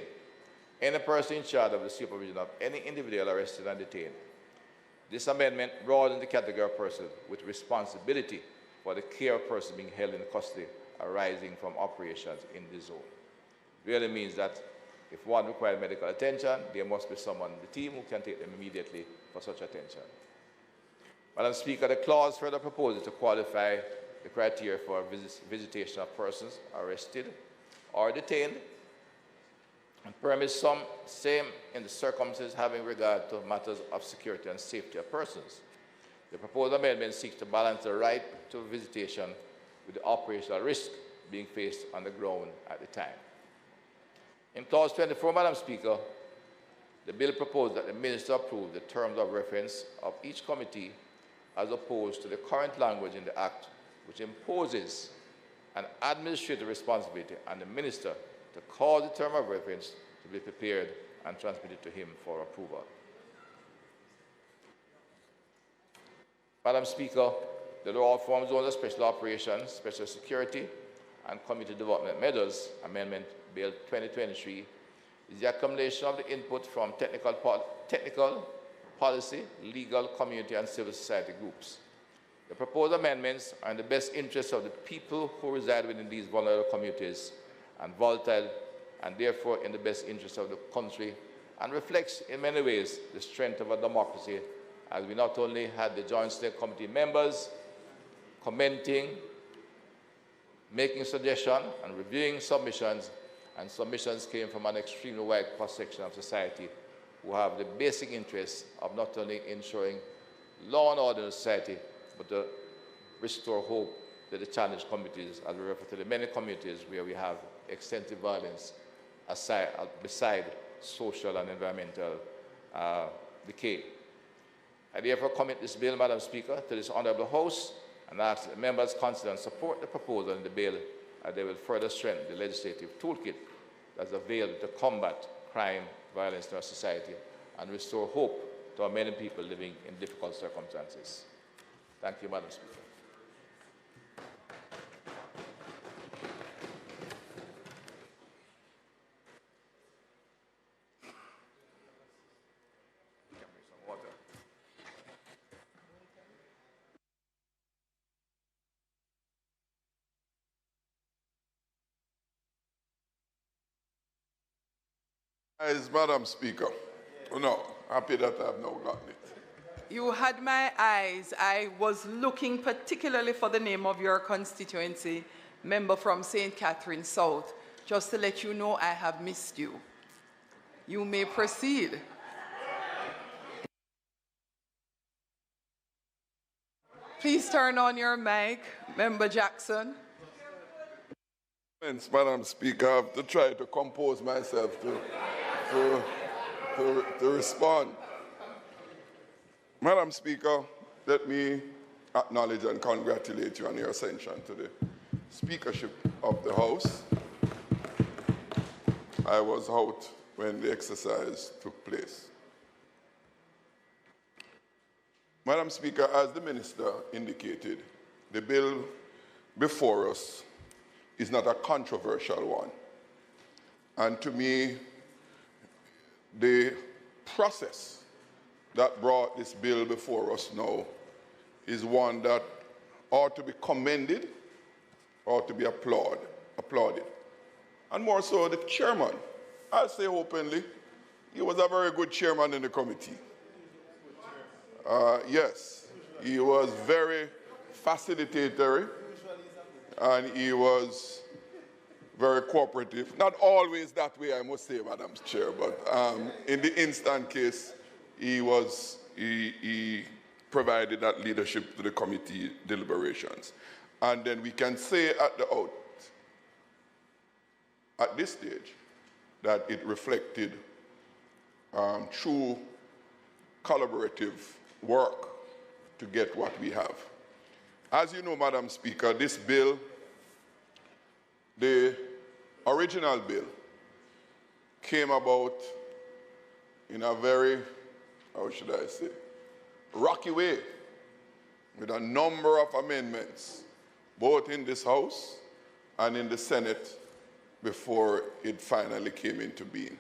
any person in charge of the supervision of any individual arrested and detained. This amendment broadens the category of persons with responsibility for the care of persons being held in custody arising from operations in the zone. It really means that if one requires medical attention, there must be someone in the team who can take them immediately for such attention. Madam Speaker, the clause further proposes to qualify the criteria for visitation of persons arrested or detained and permits some same in the circumstances having regard to matters of security and safety of persons. The proposed amendment seeks to balance the right to visitation with the operational risk being faced on the ground at the time. In Clause 24, Madam Speaker, the bill proposed that the Minister approve the terms of reference of each committee as opposed to the current language in the Act, which imposes an administrative responsibility on the Minister to cause the term of reference to be prepared and transmitted to him for approval. Madam Speaker, the Law Reform Zones of Special Operations, Special Security, and Community Development Measures Amendment Bill 2023 is the accumulation of the input from technical, policy, legal, community, and civil society groups. The proposed amendments are in the best interest of the people who reside within these vulnerable communities and volatile, and therefore in the best interest of the country, and reflects in many ways the strength of a democracy, as we not only had the Joint State Committee members commenting, making suggestions, and reviewing submissions, and submissions came from an extremely wide cross-section of society who have the basic interest of not only ensuring law and order in society, but to restore hope to the challenged communities, as we refer to the many communities where we have extensive violence beside social and environmental decay. I therefore commit this bill, Madam Speaker, to this Honourable House and ask that members consider and support the proposal in the bill, as they will further strengthen the legislative toolkit that is available to combat crime, violence in our society, and restore hope to our many people living in difficult circumstances. Thank you, Madam Speaker. As Madam Speaker, no, happy that I have now gotten it. You had my eyes. I was looking particularly for the name of your constituency, member from St. Catherine South. Just to let you know, I have missed you. You may proceed. Please turn on your mic, Member Jackson. Madam Speaker, I have to try to compose myself to respond. Madam Speaker, let me acknowledge and congratulate you on your ascension to the Speakership of the House. I was out when the exercise took place. Madam Speaker, as the Minister indicated, the bill before us is not a controversial one. And to me, the process that brought this bill before us now is one that ought to be commended, ought to be applauded. And more so, the chairman, I'll say openly, he was a very good chairman in the committee. Yes, he was very facilitatory, and he was very cooperative. Not always that way, I must say, Madam Chair, but in the instant case, he provided that leadership to the committee deliberations. And then we can say at this stage, that it reflected true collaborative work to get what we have. As you know, Madam Speaker, this bill, the original bill, came about in a very, how should I say, rocky way, with a number of amendments, both in this House and in the Senate, before it finally came into being.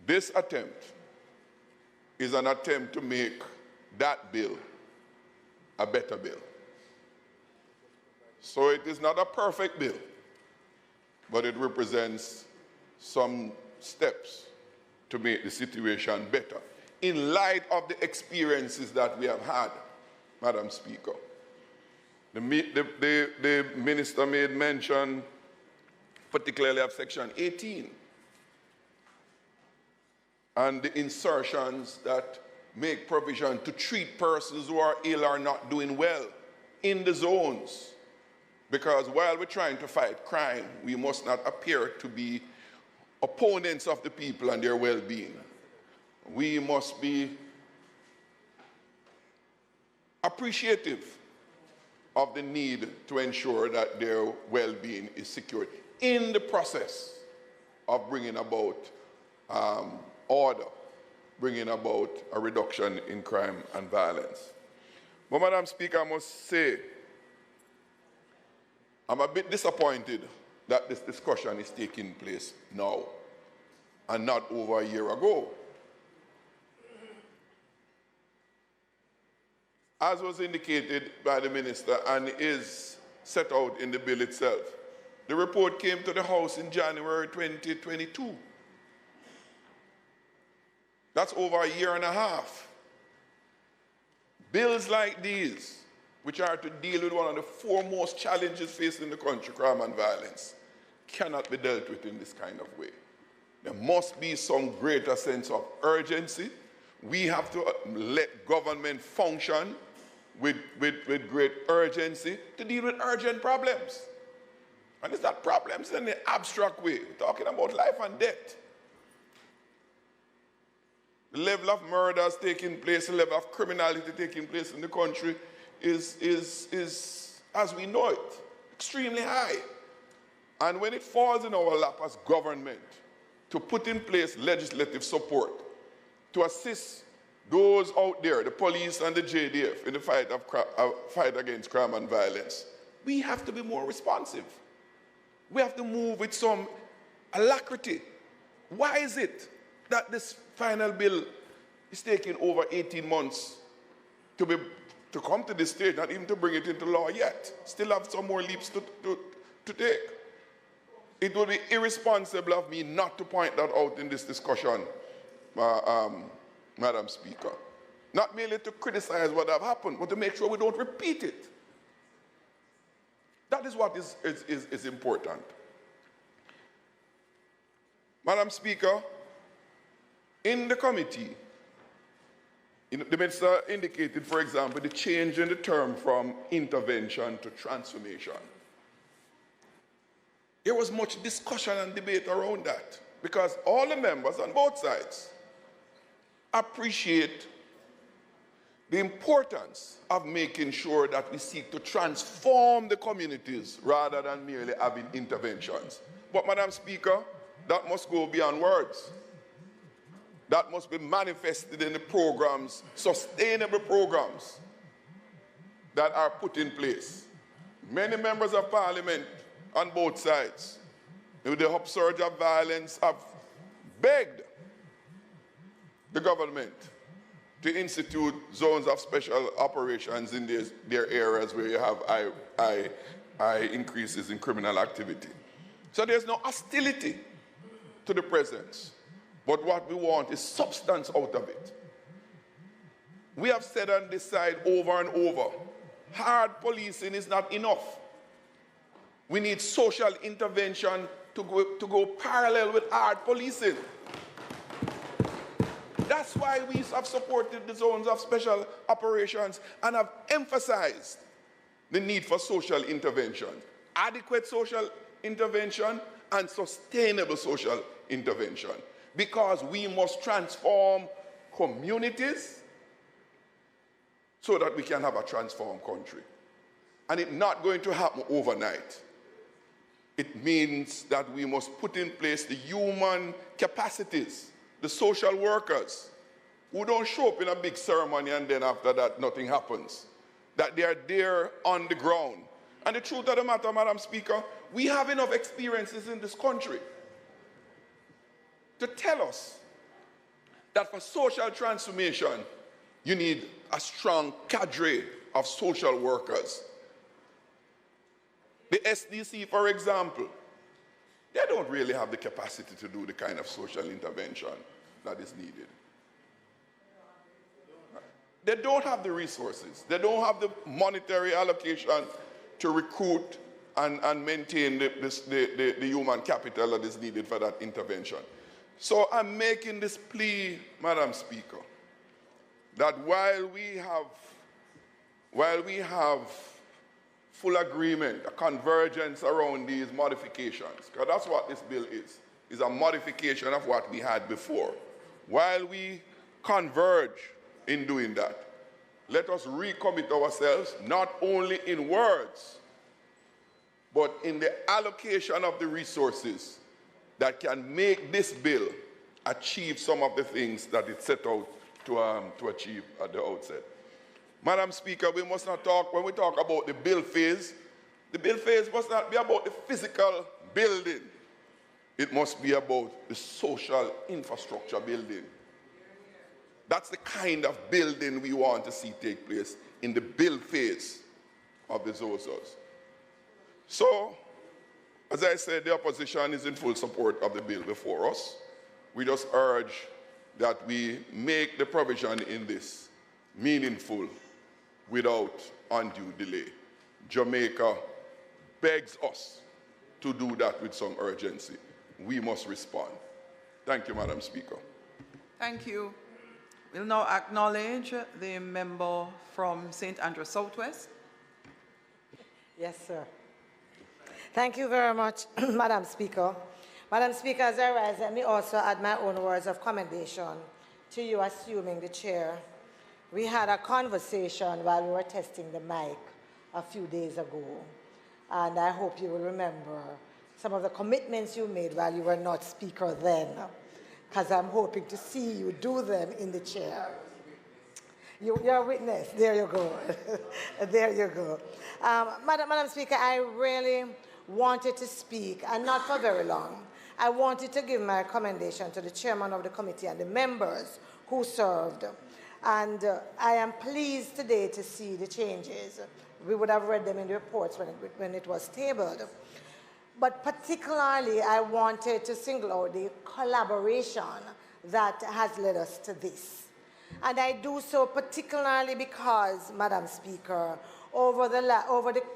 This attempt is an attempt to make that bill a better bill. So it is not a perfect bill, but it represents some steps to make the situation better in light of the experiences that we have had, Madam Speaker. The minister made mention particularly of Section 18 and the insertions that make provision to treat persons who are ill or not doing well in the zones. Because while we're trying to fight crime, we must not appear to be opponents of the people and their well-being. We must be appreciative of the need to ensure that their well-being is secured in the process of bringing about order, bringing about a reduction in crime and violence. But, Madam Speaker, I must say, I'm a bit disappointed that this discussion is taking place now and not over a year ago. As was indicated by the minister and is set out in the bill itself, the report came to the House in January 2022. That's over a year and a half. Bills like these, which are to deal with one of the foremost challenges facing the country, crime and violence, cannot be dealt with in this kind of way. There must be some greater sense of urgency. We have to let government function with great urgency to deal with urgent problems. And it's not problems in the abstract way. We're talking about life and death. The level of murders taking place, the level of criminality taking place in the country is, as we know it, extremely high. And when it falls in our lap as government to put in place legislative support to assist those out there, the police and the JDF, in the fight against crime and violence. We have to be more responsive. We have to move with some alacrity. Why is it that this final bill is taking over 18 months to come to this stage, not even to bring it into law yet? Still have some more leaps to take. It would be irresponsible of me not to point that out in this discussion, Madam Speaker. Not merely to criticize what have happened, but to make sure we don't repeat it. That is what is important. Madam Speaker, in the committee, the minister indicated, for example, the change in the term from intervention to transformation. There was much discussion and debate around that because all the members on both sides appreciate the importance of making sure that we seek to transform the communities rather than merely having interventions. But, Madam Speaker, that must go beyond words. That must be manifested in the programs, sustainable programs that are put in place. Many members of parliament on both sides, with the upsurge of violence, have begged the government to institute zones of special operations in their areas where you have high increases in criminal activity. So there's no hostility to the presence, but what we want is substance out of it. We have said on this side over and over, hard policing is not enough. We need social intervention to go parallel with hard policing. That's why we have supported the zones of special operations and have emphasized the need for social intervention, adequate social intervention and sustainable social intervention, because we must transform communities so that we can have a transformed country. And it's not going to happen overnight. It means that we must put in place the human capacities, the social workers, who don't show up in a big ceremony and then after that nothing happens, that they are there on the ground. And the truth of the matter, Madam Speaker, we have enough experiences in this country to tell us that for social transformation, you need a strong cadre of social workers. The SDC, for example, they don't really have the capacity to do the kind of social intervention that is needed. They don't have the resources. They don't have the monetary allocation to recruit and maintain the human capital that is needed for that intervention. So I'm making this plea, Madam Speaker, that while we have full agreement, a convergence around these modifications, because that's what this bill is a modification of what we had before. While we converge in doing that, let us recommit ourselves, not only in words, but in the allocation of the resources that can make this bill achieve some of the things that it set out to achieve at the outset. Madam Speaker, we must not talk, when we talk about the bill phase must not be about the physical building. It must be about the social infrastructure building. That's the kind of building we want to see take place in the bill phase of the ZOSOs. So, as I said, the opposition is in full support of the bill before us. We just urge that we make the provision in this meaningful without undue delay. Jamaica begs us to do that with some urgency. We must respond. Thank you, Madam Speaker. Thank you. We'll now acknowledge the member from St. Andrew Southwest. Yes, sir. Thank you very much, Madam Speaker. Madam Speaker, as I rise, let me also add my own words of commendation to you assuming the chair. We had a conversation while we were testing the mic a few days ago, and I hope you will remember some of the commitments you made while you were not speaker then. because I'm hoping to see you do them in the chair. You're a witness. There you go. There you go. Madam Speaker, I really wanted to speak, and not for very long. I wanted to give my commendation to the chairman of the committee and the members who served. And I am pleased today to see the changes. We would have read them in the reports when it was tabled. But particularly, I wanted to single out the collaboration that has led us to this. And I do so particularly because, Madam Speaker, over the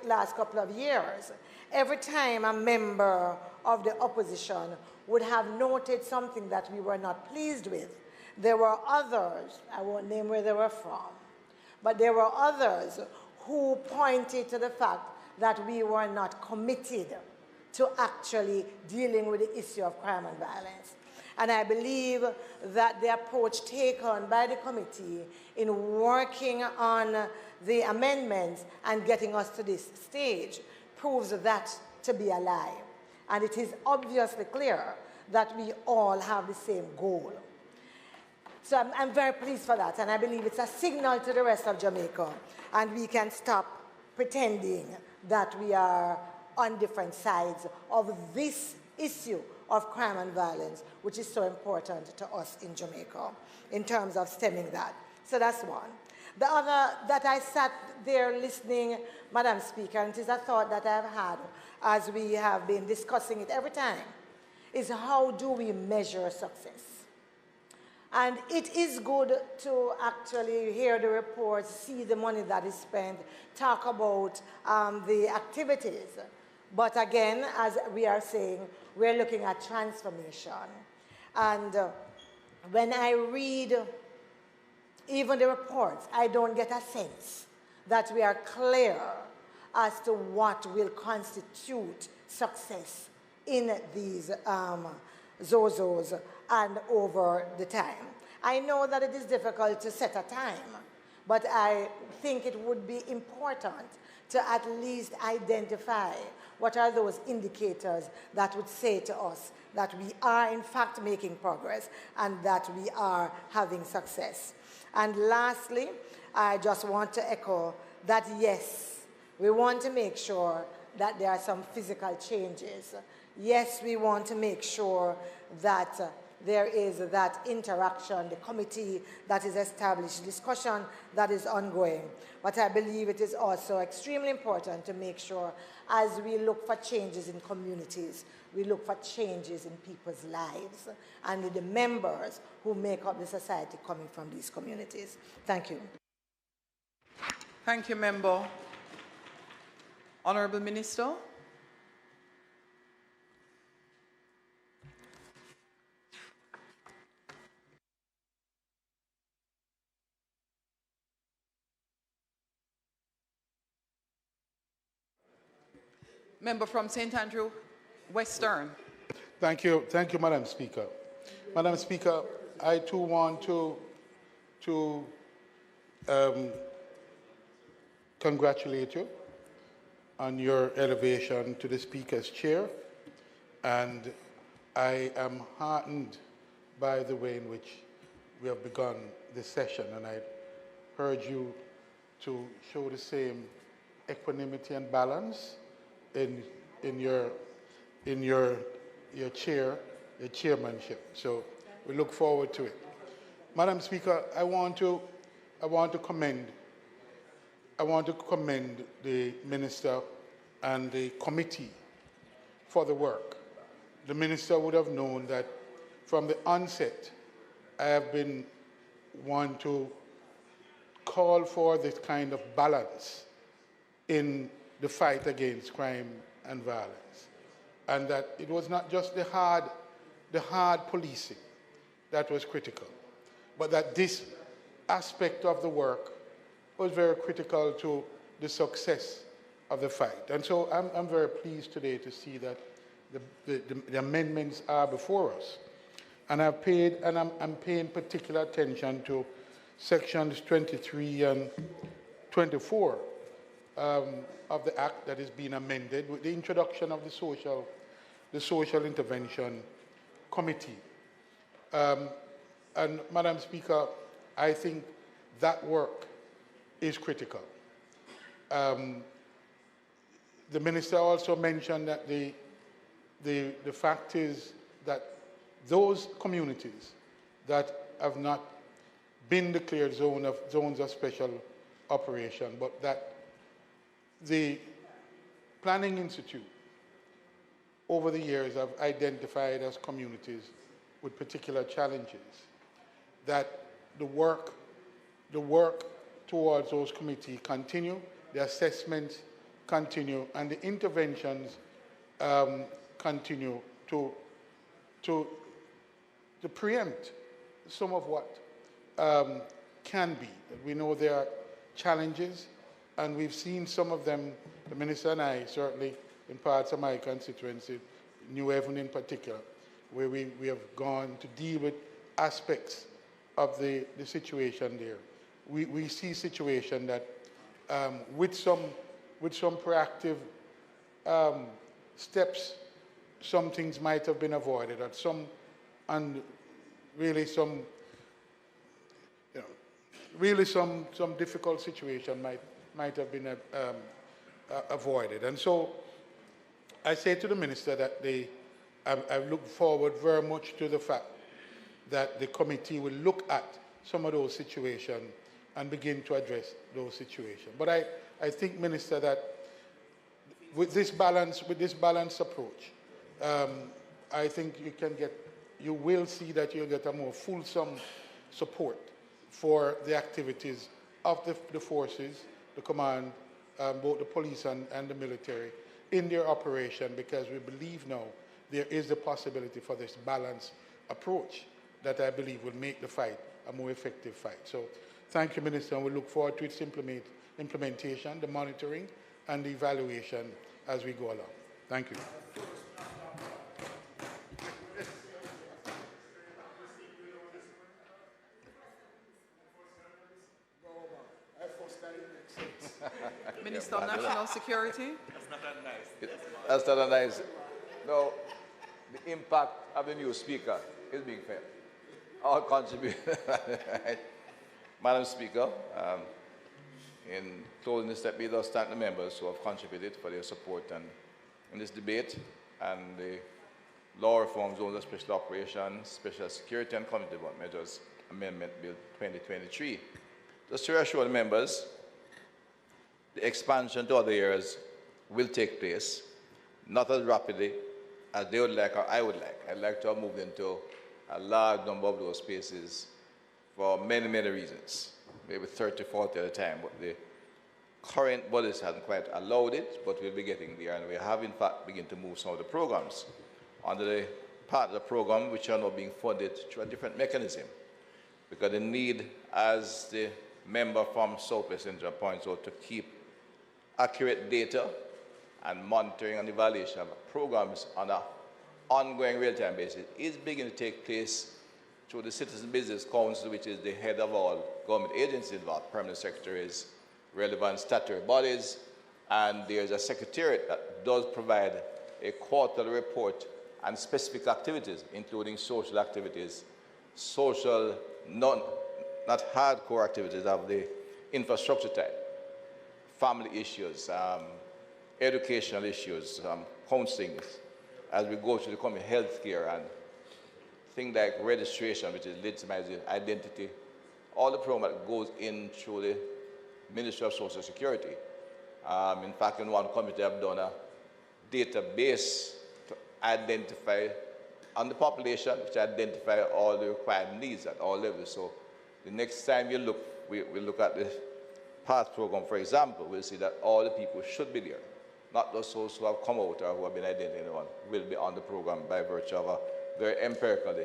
last couple of years, every time a member of the opposition would have noted something that we were not pleased with, there were others, I won't name where they were from, but there were others who pointed to the fact that we were not committed to actually dealing with the issue of crime and violence. And I believe that the approach taken by the committee in working on the amendments and getting us to this stage proves that to be a lie. And it is obviously clear that we all have the same goal. So I'm very pleased for that, and I believe it's a signal to the rest of Jamaica, and we can stop pretending that we are on different sides of this issue of crime and violence, which is so important to us in Jamaica in terms of stemming that. So that's one. The other, that I sat there listening, Madam Speaker, and it is a thought that I've had as we have been discussing it every time, is how do we measure success? And it is good to actually hear the reports, see the money that is spent, talk about the activities. But again, as we are saying, we're looking at transformation. And when I read even the reports, I don't get a sense that we are clear as to what will constitute success in these ZOZOs and over the time. I know that it is difficult to set a time, but I think it would be important to at least identify what are those indicators that would say to us that we are in fact making progress and that we are having success. And lastly, I just want to echo that yes, we want to make sure that there are some physical changes. Yes, we want to make sure that there is that interaction, the committee that is established, discussion that is ongoing. But I believe it is also extremely important to make sure as we look for changes in communities, we look for changes in people's lives and in the members who make up the society coming from these communities. Thank you. Thank you, Member. Honorable Minister. Member from St. Andrew, Western. Thank you, Madam Speaker. Madam Speaker, I too want to congratulate you on your elevation to the Speaker's chair, and I am heartened by the way in which we have begun this session, and I urge you to show the same equanimity and balance in your chairmanship. So we look forward to it. Madam Speaker, I want to commend the Minister and the committee for the work. The Minister would have known that from the onset, I have been one to call for this kind of balance in the fight against crime and violence, and that it was not just the hard policing that was critical, but that this aspect of the work was very critical to the success of the fight. And so I'm very pleased today to see that the amendments are before us. And I'm paying particular attention to sections 23 and 24 of the Act that is being amended with the introduction of the Social Intervention Committee. And Madam Speaker, I think that work is critical. The Minister also mentioned that the fact is that those communities that have not been declared zones of special operation, but that the Planning Institute over the years have identified as communities with particular challenges, that the work towards those committees continue, the assessments continue, and the interventions continue to preempt some of what can be. We know there are challenges, and we've seen some of them, the Minister and I, certainly in parts of my constituency, New Haven in particular, where we have gone to deal with aspects of the situation there. We see a situation that with some proactive steps, some things might have been avoided, and really some difficult situation might have been avoided. And so I say to the Minister that I look forward very much to the fact that the committee will look at some of those situations and begin to address those situations. But I think, Minister, that with this balanced approach, I think you will see that you'll get a more fulsome support for the activities of the forces, the command, both the police and the military, in their operation, because we believe now there is the possibility for this balanced approach that I believe will make the fight a more effective fight. So thank you, Minister, and we look forward to its implementation, the monitoring, and the evaluation as we go along. Thank you. Minister of National Security. That's not that nice. That's not that nice. No, the impact of the new speaker is being felt. All contribute. Madam Speaker, in closing this step, we thus thank the members who have contributed for their support in this debate and the Law Reform Zones of Special Operations, Special Security and Community Development Measures Amendment Bill 2023. Just to reassure the members, the expansion to other areas will take place, not as rapidly as they would like or I would like. I'd like to have moved into a large number of those spaces for many, many reasons, maybe 30, 40 at a time, but the current budget hasn't quite allowed it, but we'll be getting there, and we have in fact begun to move some of the programs under the part of the program which are now being funded through a different mechanism, because the need, as the member from Southwest India points out, to keep accurate data and monitoring and evaluation of programs on an ongoing real-time basis is beginning to take place through the Citizen Business Council, which is the head of all government agencies involved, permanent secretaries, relevant statutory bodies, and there's a secretariat that does provide a quarterly report and specific activities, including social activities, social, not hardcore activities of the infrastructure type, family issues, educational issues, counseling, as we go through the coming health care and things like registration, which is legitimizing identity, all the program that goes in through the Ministry of Social Security. In fact, in one committee, I've done a database to identify on the population, which identify all the required needs at all levels. So the next time you look, we look at the PATH program, for example, we'll see that all the people should be there, not just those who have come out or who have been identified will be on the program by virtue of a very empirically,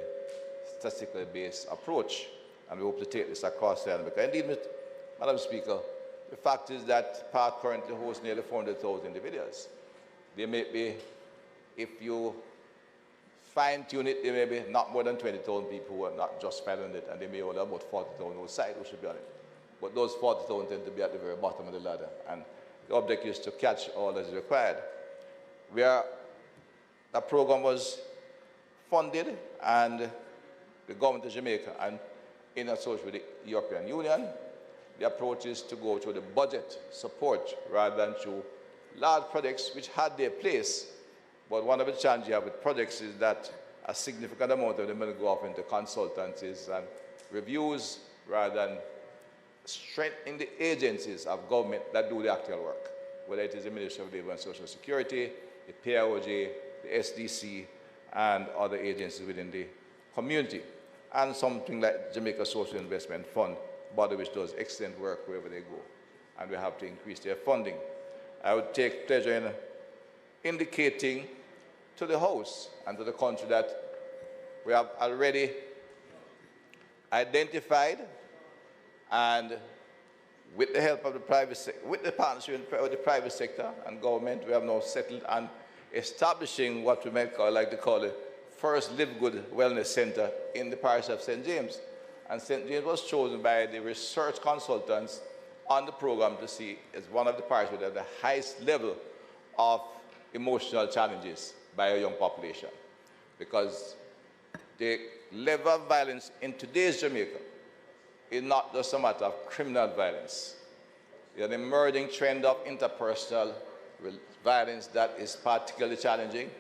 statistically based approach. And we hope to take this across the island. Because indeed, Madam Speaker, the fact is that PATH currently hosts nearly 400,000 individuals. There may be, if you fine-tune it, there may be not more than 20,000 people who are not just 500, and there may only about 40,000 outside who should be on it. But those 40,000 tend to be at the very bottom of the ladder. And the objective is to catch all that is required. That program was funded, and the government of Jamaica and in association with the European Union, the approach is to go through the budget support rather than through large projects which had their place. But one of the challenges you have with projects is that a significant amount of the money go off into consultancies and reviews rather than strengthening the agencies of government that do the actual work, whether it is the Ministry of Labour and Social Security, the PIOJ, the SDC, and other agencies within the community, and something like Jamaica Social Investment Fund, body which does excellent work wherever they go, and we have to increase their funding. I would take pleasure in indicating to the House and to the country that we have already identified, and with the help of the private sector, with the partnership with the private sector and government, we have now settled on establishing what we might call, like to call it, first Live Good Wellness Center in the parish of St. James. And St. James was chosen by the research consultants on the program to see as one of the parishes that have the highest level of emotional challenges by a young population. Because the level of violence in today's Jamaica is not just a matter of criminal violence. There's an emerging trend of interpersonal violence that is particularly challenging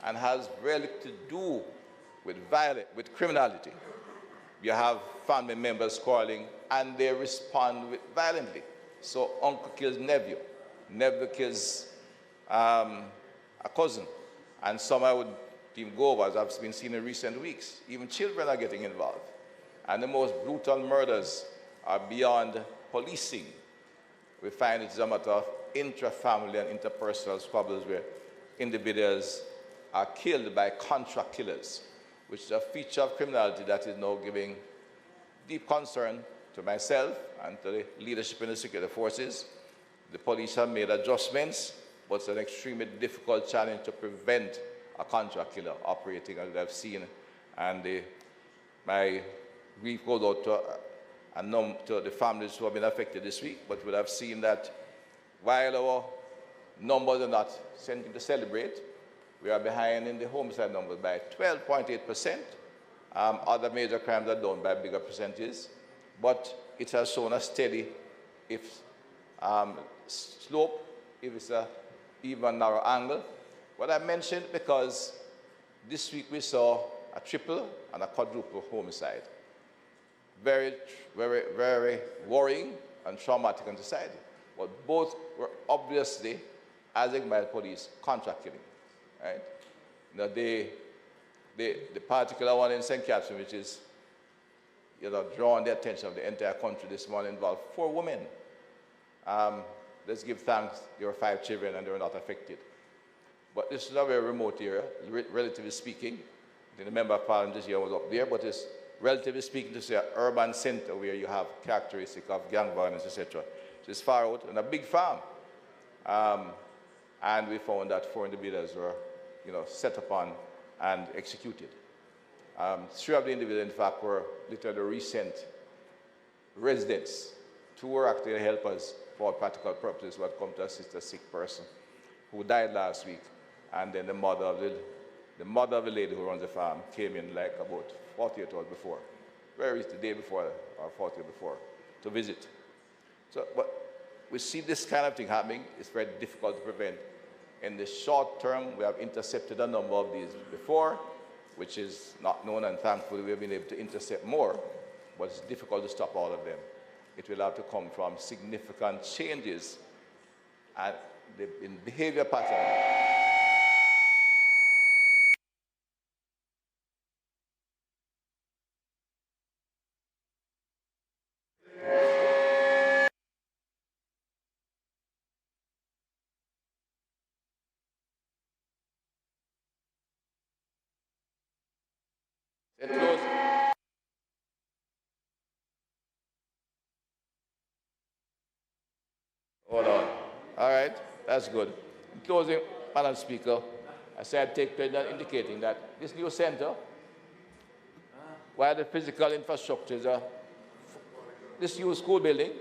and has really to do with criminality. You have family members quarreling and they respond violently. So uncle kills nephew, nephew kills a cousin, and some I would even go over, as I've been seeing in recent weeks. Even children are getting involved. And the most brutal murders are beyond policing. We find it's a matter of intra-family and interpersonal squabbles where individuals are killed by contract killers, which is a feature of criminality that is now giving deep concern to myself and to the leadership in the security forces. The police have made adjustments, but it's an extremely difficult challenge to prevent a contract killer operating, as I've seen. And my grief goes out to the families who have been affected this week, but we have seen that while our numbers are not something to celebrate, we are behind in the homicide numbers by 12.8%. Other major crimes are down by bigger percentages, but it has shown a steady slope, if it's an even narrow angle. What I mentioned because this week we saw a triple and a quadruple homicide. Very, very, very worrying and traumatic in society. But both were obviously, as by the police, contract killing. Right? Now the particular one in St. Catherine, which is drawing the attention of the entire country this morning, involved 4 women. Let's give thanks, there were 5 children and they were not affected. But this is a very remote area, relatively speaking. I think the member of parliament this year was up there, but it's relatively speaking to say an urban center where you have characteristics of gang violence, etc. So it's far out on a big farm. And we found that 4 individuals were set upon and executed. 3 of the individuals, in fact, were literally recent residents. 2 were actually helpers for practical purposes who had come to assist a sick person who died last week. And then the mother of the lady who runs the farm came in like about 48 hours before, the day before or 40 hours before, to visit. So, but we see this kind of thing happening. It's very difficult to prevent. In the short term, we have intercepted a number of these before, which is not known, and thankfully we've been able to intercept more, but it's difficult to stop all of them. It will have to come from significant changes in behavior pattern. Hold on. All right, that's good. In closing, Madam Speaker, I said I'd take pleasure in indicating that this new center, while the physical infrastructures are this new school building,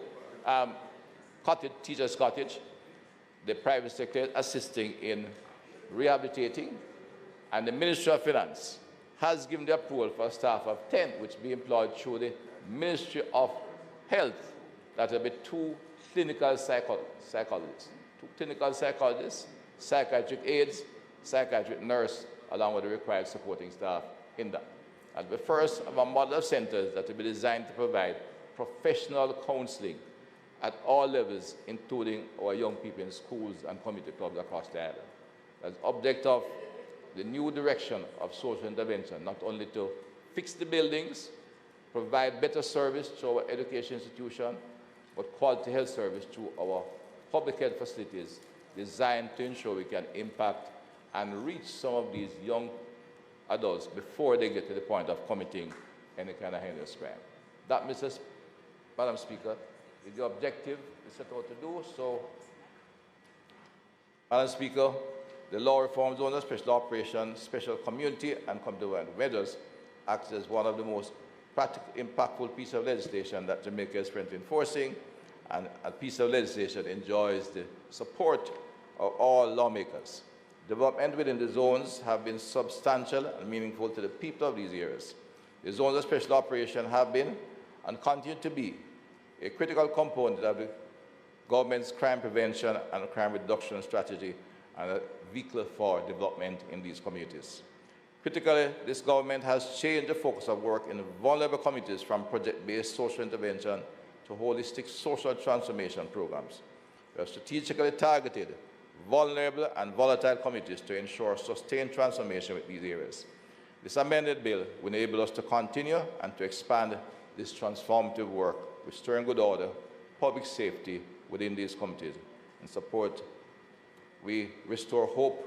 cottage, teacher's cottage, the private sector is assisting in rehabilitating, and the Ministry of Finance has given the approval for a staff of 10, which be employed through the Ministry of Health. That will be 2 clinical psychologists, psychiatric aides, psychiatric nurse, along with the required supporting staff in that. And the first of a model of centers that will be designed to provide professional counseling at all levels, including our young people in schools and community clubs across the island. As object of the new direction of social intervention, not only to fix the buildings, provide better service to our education institution, but quality health service through our public health facilities designed to ensure we can impact and reach some of these young adults before they get to the point of committing any kind of heinous crime. That, Madam Speaker, is the objective we set out to do. So, Madam Speaker, the Law Reform Zone of Special Operations, Special Community and Community Measures acts as one of the most practical, impactful pieces of legislation that Jamaica is currently enforcing, and a piece of legislation enjoys the support of all lawmakers. Development within the zones have been substantial and meaningful to the people of these areas. The zones of special operation have been and continue to be a critical component of the government's crime prevention and crime reduction strategy and a vehicle for development in these communities. Critically, this government has changed the focus of work in vulnerable communities from project-based social intervention to holistic social transformation programs. We have strategically targeted vulnerable and volatile communities to ensure sustained transformation with these areas. This amended bill will enable us to continue and to expand this transformative work, restoring good order, public safety within these communities, and support. We restore hope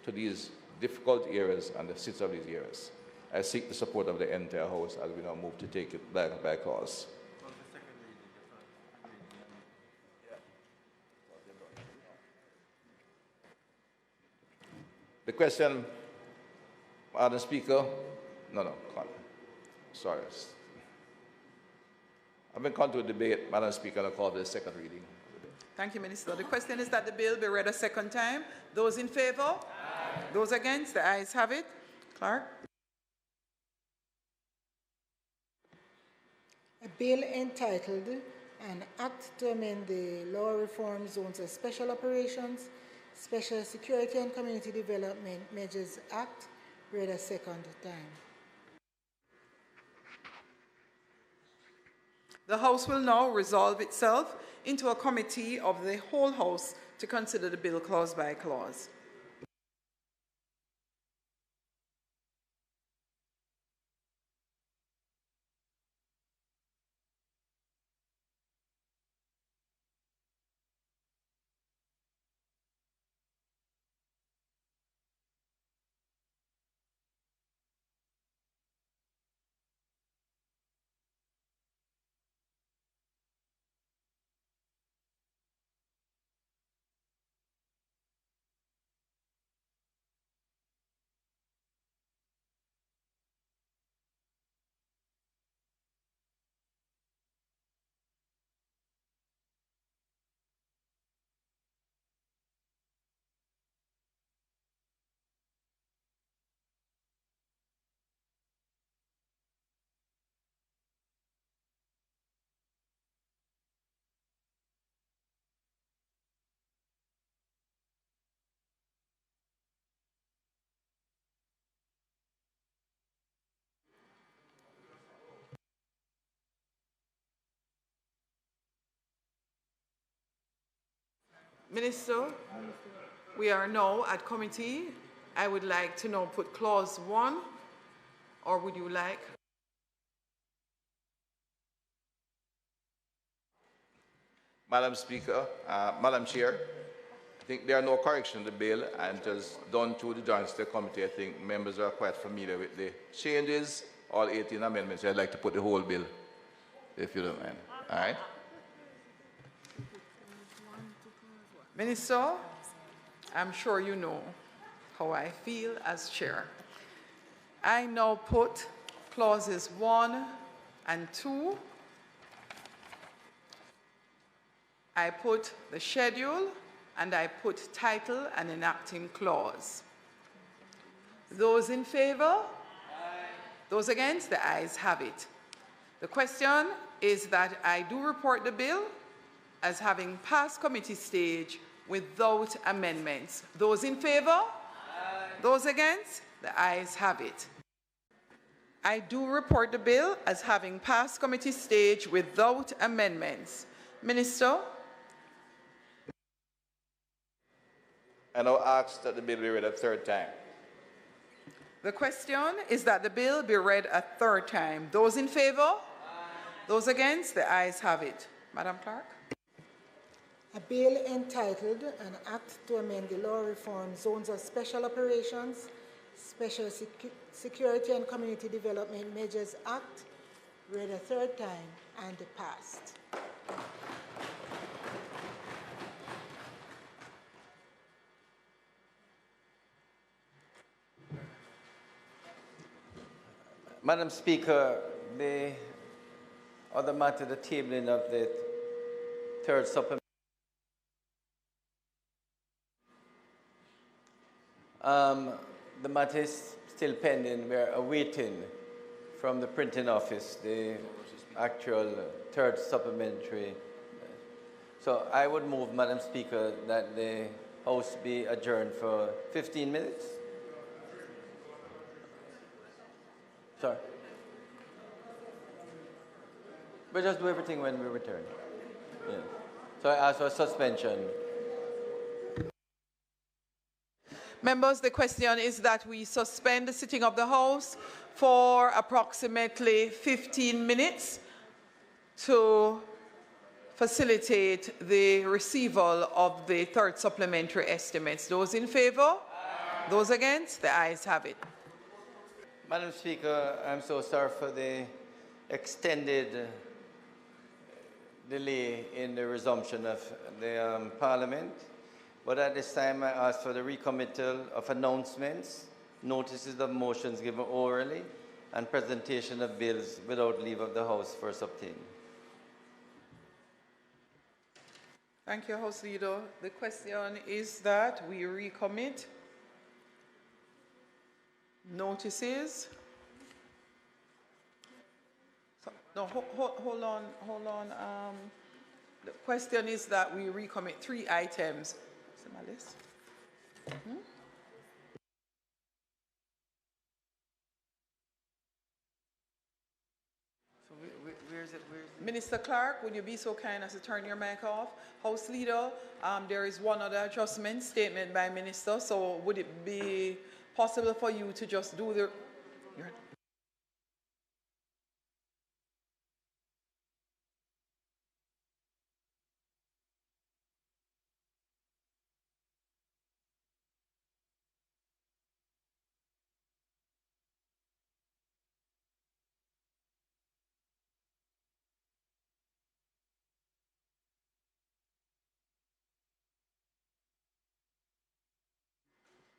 to these difficult areas and the citizens of these areas. I seek the support of the entire House as we now move to take it back by cause. The question, Madam Speaker, no, sorry. I've been called to a debate, Madam Speaker, and I call for the second reading. Thank you, Minister. The question is that the bill be read a second time. Those in favor? Aye. Those against? The ayes have it. Clerk. A bill entitled An Act to Amend the Law Reform Zones of Special Operations, Special Security and Community Development Measures Act, read a second time. The House will now resolve itself into a committee of the whole House to consider the bill clause by clause. Minister, we are now at committee. I would like to now put clause 1, or would you like? Madam Speaker, Madam Chair, I think there are no corrections to the bill, and it was done through the Joint State Committee. I think members are quite familiar with the changes, all 18 amendments. I'd like to put the whole bill, if you don't mind. All right? Minister, I'm sure you know how I feel as chair. I now put clauses 1 and 2. I put the schedule, and I put title and enacting clause. Those in favor? Aye. Those against, the ayes have it. The question is that I do report the bill as having passed committee stage without amendments. Those in favor? Aye. Those against? The ayes have it. I do report the bill as having passed committee stage without amendments. Minister? I now ask that the bill be read a third time. The question is that the bill be read a third time. Those in favor? Aye. Those against? The ayes have it. Madam Clerk? A bill entitled An Act to Amend the Law Reform Zones of Special Operations, Special Security and Community Development Measures Act, read a third time and passed. Madam Speaker, the other matter, the tabling of the third supplement. The matter is still pending. We are awaiting from the printing office the actual third supplementary. So I would move, Madam Speaker, that the House be adjourned for 15 minutes. Sorry. We'll just do everything when we return. Yeah. So I ask for suspension. Members, the question is that we suspend the sitting of the House for approximately 15 minutes to facilitate the receival of the third supplementary estimates. Those in favor? Aye. Those against? The ayes have it. Madam Speaker, I'm so sorry for the extended delay in the resumption of the Parliament. But at this time, I ask for the recommittal of announcements, notices of motions given orally, and presentation of bills without leave of the House first obtained. Thank you, House Leader. The question is that we recommit notices. No, hold on. The question is that we recommit 3 items. Is it my list? So where is it? Minister Clark, would you be so kind as to turn your mic off? House Leader, there is one other adjustment statement by Minister, so would it be possible for you to just do the...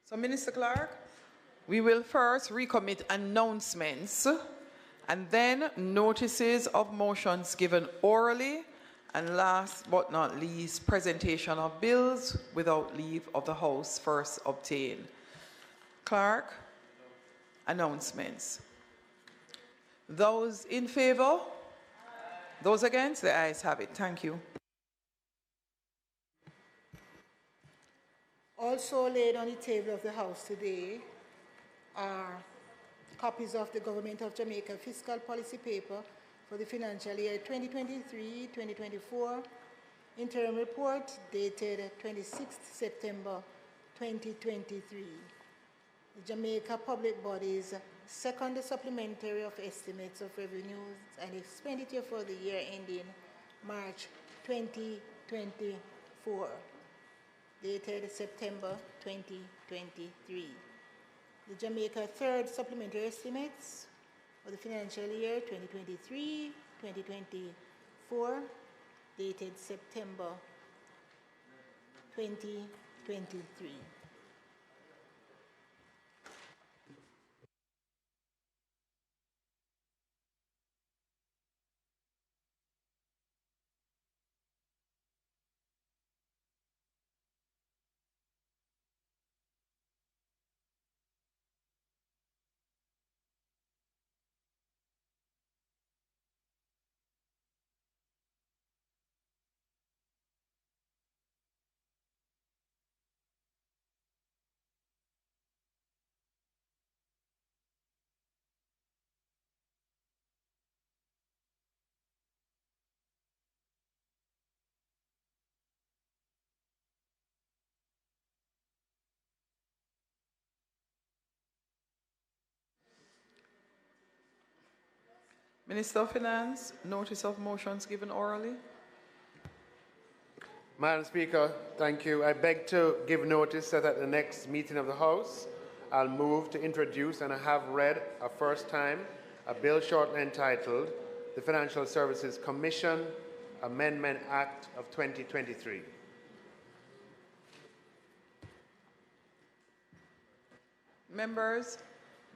So, Minister Clark, we will first recommit announcements and then notices of motions given orally, and last but not least, presentation of bills without leave of the House first obtained. Clerk, announcements. Those in favor? Those against? The ayes have it. Thank you. Also laid on the table of the House today are copies of the Government of Jamaica Fiscal Policy Paper for the financial year 2023-2024, interim report dated 26th September 2023. The Jamaica Public Body's second supplementary of estimates of revenues and expenditure for the year ending March 2024. Dated September 2023. The Jamaica third supplementary estimates for the financial year 2023-2024, dated September 2023. Minister of Finance, notice of motions given orally. Madam Speaker, thank you. I beg to give notice that at the next meeting of the House, I'll move to introduce and I have read a first time a bill shortly entitled the Financial Services Commission Amendment Act of 2023. Members,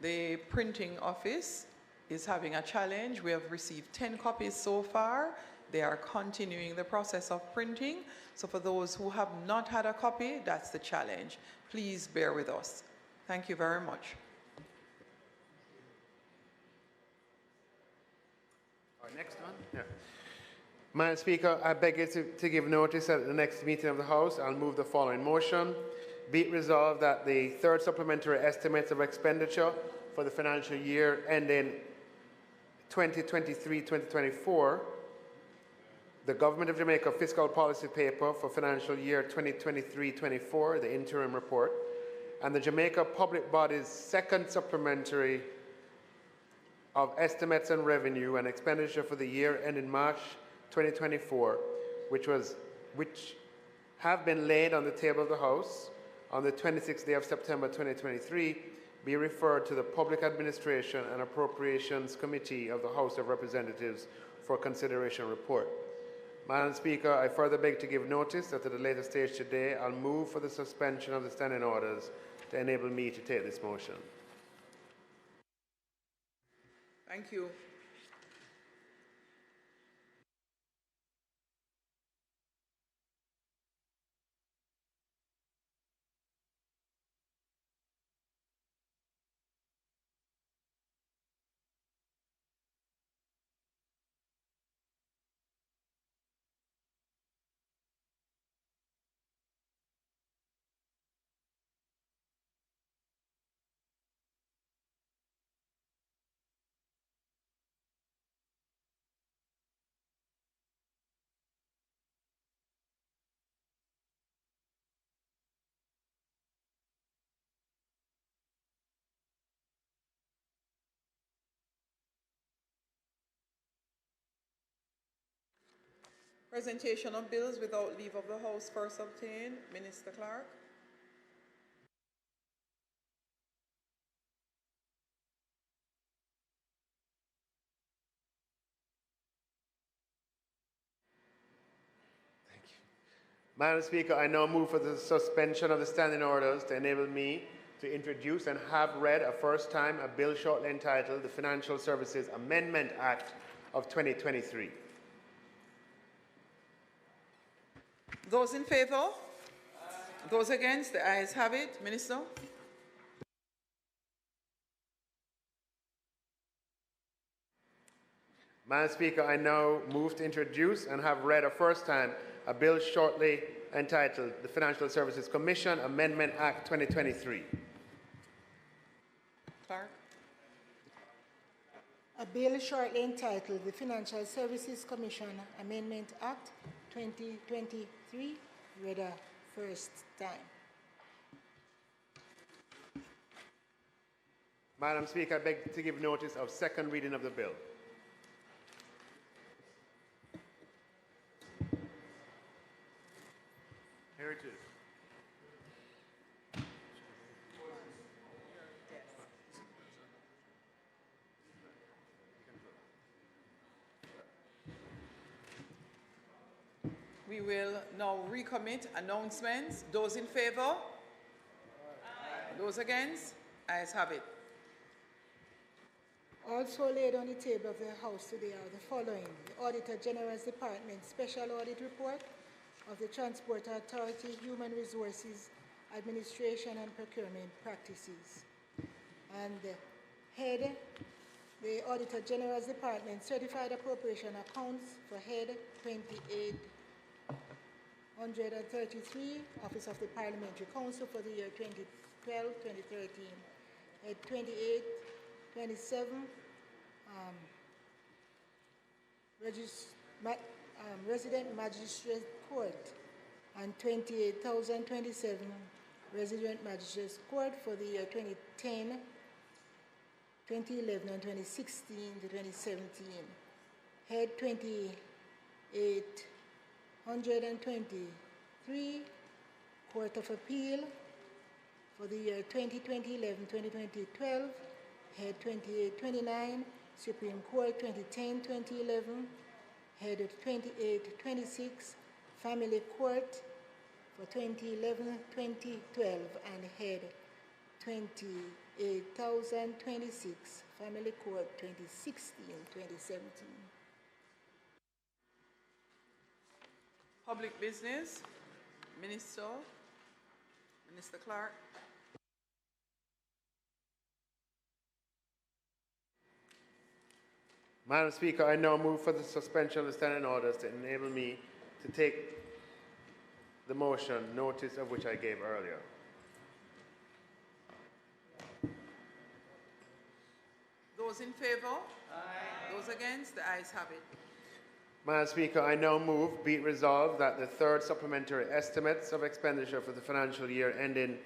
the printing office is having a challenge. We have received 10 copies so far. They are continuing the process of printing. So for those who have not had a copy, that's the challenge. Please bear with us. Thank you very much. Our next one? Yeah. Madam Speaker, I beg you to give notice that at the next meeting of the House, I'll move the following motion. Be it resolved that the third supplementary estimates of expenditure for the financial year ending 2023-2024, the Government of Jamaica Fiscal Policy Paper for financial year 2023-24, the interim report, and the Jamaica Public Body's second supplementary of estimates and revenue and expenditure for the year ending March 2024, which have been laid on the table of the House on the 26th day of September 2023, be referred to the Public Administration and Appropriations Committee of the House of Representatives for consideration report. Madam Speaker, I further beg to give notice that at a later stage today, I'll move for the suspension of the standing orders to enable me to take this motion. Thank you. Presentation of bills without leave of the House first obtained. Minister Clark. Madam Speaker, I now move for the suspension of the standing orders to enable me to introduce and have read a first time a bill shortly entitled the Financial Services Amendment Act of 2023. Those in favor? Those against? The ayes have it. Minister? Madam Speaker, I now move to introduce and have read a first time a bill shortly entitled the Financial Services Commission Amendment Act 2023. Clark? A bill shortly entitled the Financial Services Commission Amendment Act 2023, read a first time. Madam Speaker, I beg to give notice of second reading of the bill. Here it is. We will now recommit announcements. Those in favor? Aye. Those against? Ayes have it. Also laid on the table of the House today are the following: the Auditor General's Department Special Audit Report of the Transport Authority Human Resources Administration and Procurement Practices. And the head, the Auditor General's Department Certified Appropriation Accounts for Head 2833, Office of the Parliamentary Council for the year 2012-2013. Head 2827, Resident Magistrate Court, and 28,027 Resident Magistrate Court for the year 2011 and 2016 to 2017, Head 2823, Court of Appeal. For the year 2011-2012, Head 2829, Supreme Court 2010-2011, Head 2826, Family Court for 2011-2012, and Head 28,026, Family Court 2016-2017. Public Business, Minister Clark. Madam Speaker, I now move for the suspension of the standing orders to enable me to take the motion, notice of which I gave earlier. Those in favor? Aye. Those against? The ayes have it. Madam Speaker, I now move, be it resolved, that the third supplementary estimates of expenditure for the financial year ending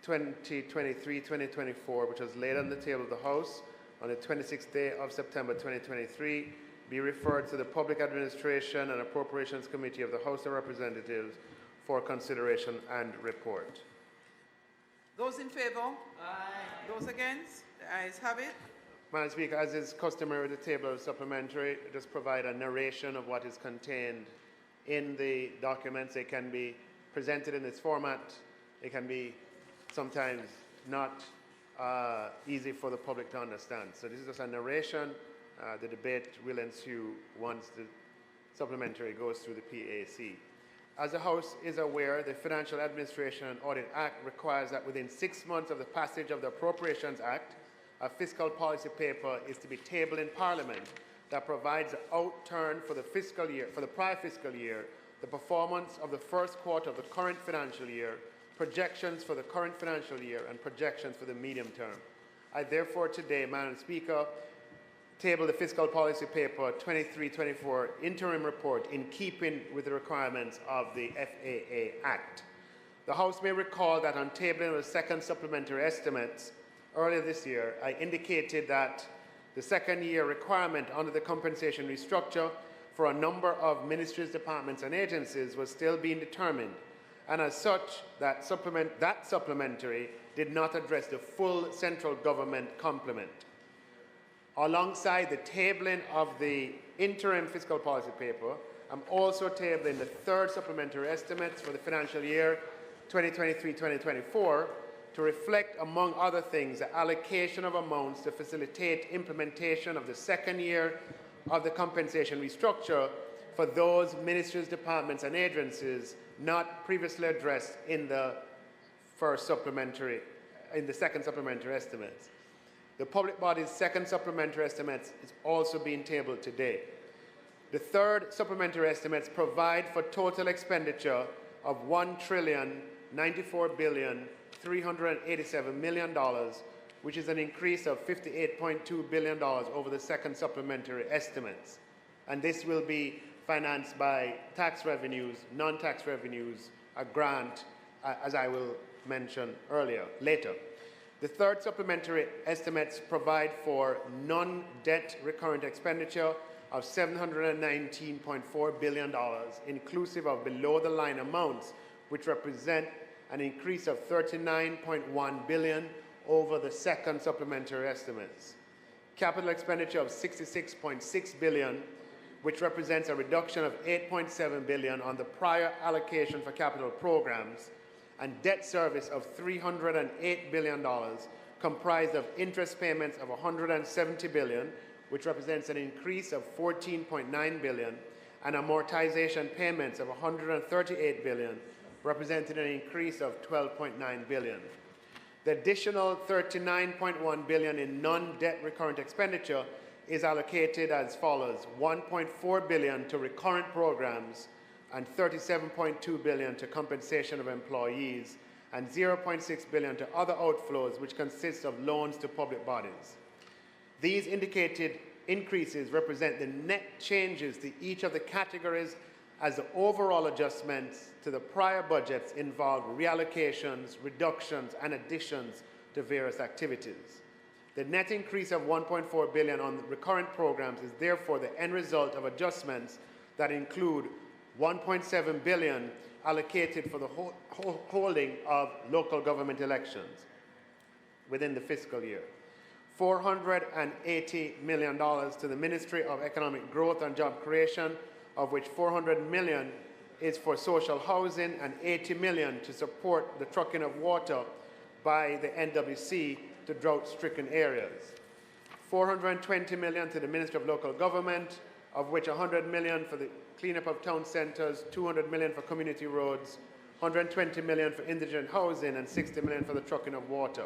2023-2024, which was laid on the table of the House on the 26th day of September 2023, be referred to the Public Administration and Appropriations Committee of the House of Representatives for consideration and report. Those in favor? Aye. Those against? The ayes have it. Madam Speaker, as is customary with the table of supplementary, just provide a narration of what is contained in the documents. They can be presented in this format. It can be sometimes not easy for the public to understand. So this is just a narration. The debate will ensue once the supplementary goes through the PAC. As the House is aware, the Financial Administration and Audit Act requires that within 6 months of the passage of the Appropriations Act, a fiscal policy paper is to be tabled in Parliament that provides an outturn for the fiscal year, for the prior fiscal year, the performance of the first quarter of the current financial year, projections for the current financial year, and projections for the medium term. I therefore today, Madam Speaker, table the fiscal policy paper 23-24 interim report in keeping with the requirements of the FAA Act. The House may recall that on tabling of the second supplementary estimates earlier this year, I indicated that the second year requirement under the compensation restructure for a number of ministries, departments, and agencies was still being determined, and as such, that supplementary did not address the full central government complement. Alongside the tabling of the interim fiscal policy paper, I'm also tabling the third supplementary estimates for the financial year 2023-2024 to reflect, among other things, the allocation of amounts to facilitate implementation of the second year of the compensation restructure for those ministries, departments, and agencies not previously addressed in the second supplementary estimates. The public body's second supplementary estimates is also being tabled today. The third supplementary estimates provide for total expenditure of $1,094,387 million, which is an increase of $58.2 billion over the second supplementary estimates. And this will be financed by tax revenues, non-tax revenues, a grant, as I will mention later. The third supplementary estimates provide for non-debt recurrent expenditure of $719.4 billion, inclusive of below-the-line amounts, which represent an increase of $39.1 billion over the second supplementary estimates. Capital expenditure of $66.6 billion, which represents a reduction of $8.7 billion on the prior allocation for capital programs, and debt service of $308 billion, comprised of interest payments of $170 billion, which represents an increase of $14.9 billion, and amortization payments of $138 billion, representing an increase of $12.9 billion. The additional $39.1 billion in non-debt recurrent expenditure is allocated as follows: $1.4 billion to recurrent programs, and $37.2 billion to compensation of employees, and $0.6 billion to other outflows, which consists of loans to public bodies. These indicated increases represent the net changes to each of the categories, as the overall adjustments to the prior budgets involve reallocations, reductions, and additions to various activities. The net increase of 1.4 billion on recurrent programs is therefore the end result of adjustments that include 1.7 billion allocated for the holding of local government elections within the fiscal year, $480 million to the Ministry of Economic Growth and Job Creation, of which 400 million is for social housing and 80 million to support the trucking of water by the NWC to drought-stricken areas. 420 million to the Ministry of Local Government, of which 100 million for the cleanup of town centres, 200 million for community roads, 120 million for indigent housing, and 60 million for the trucking of water.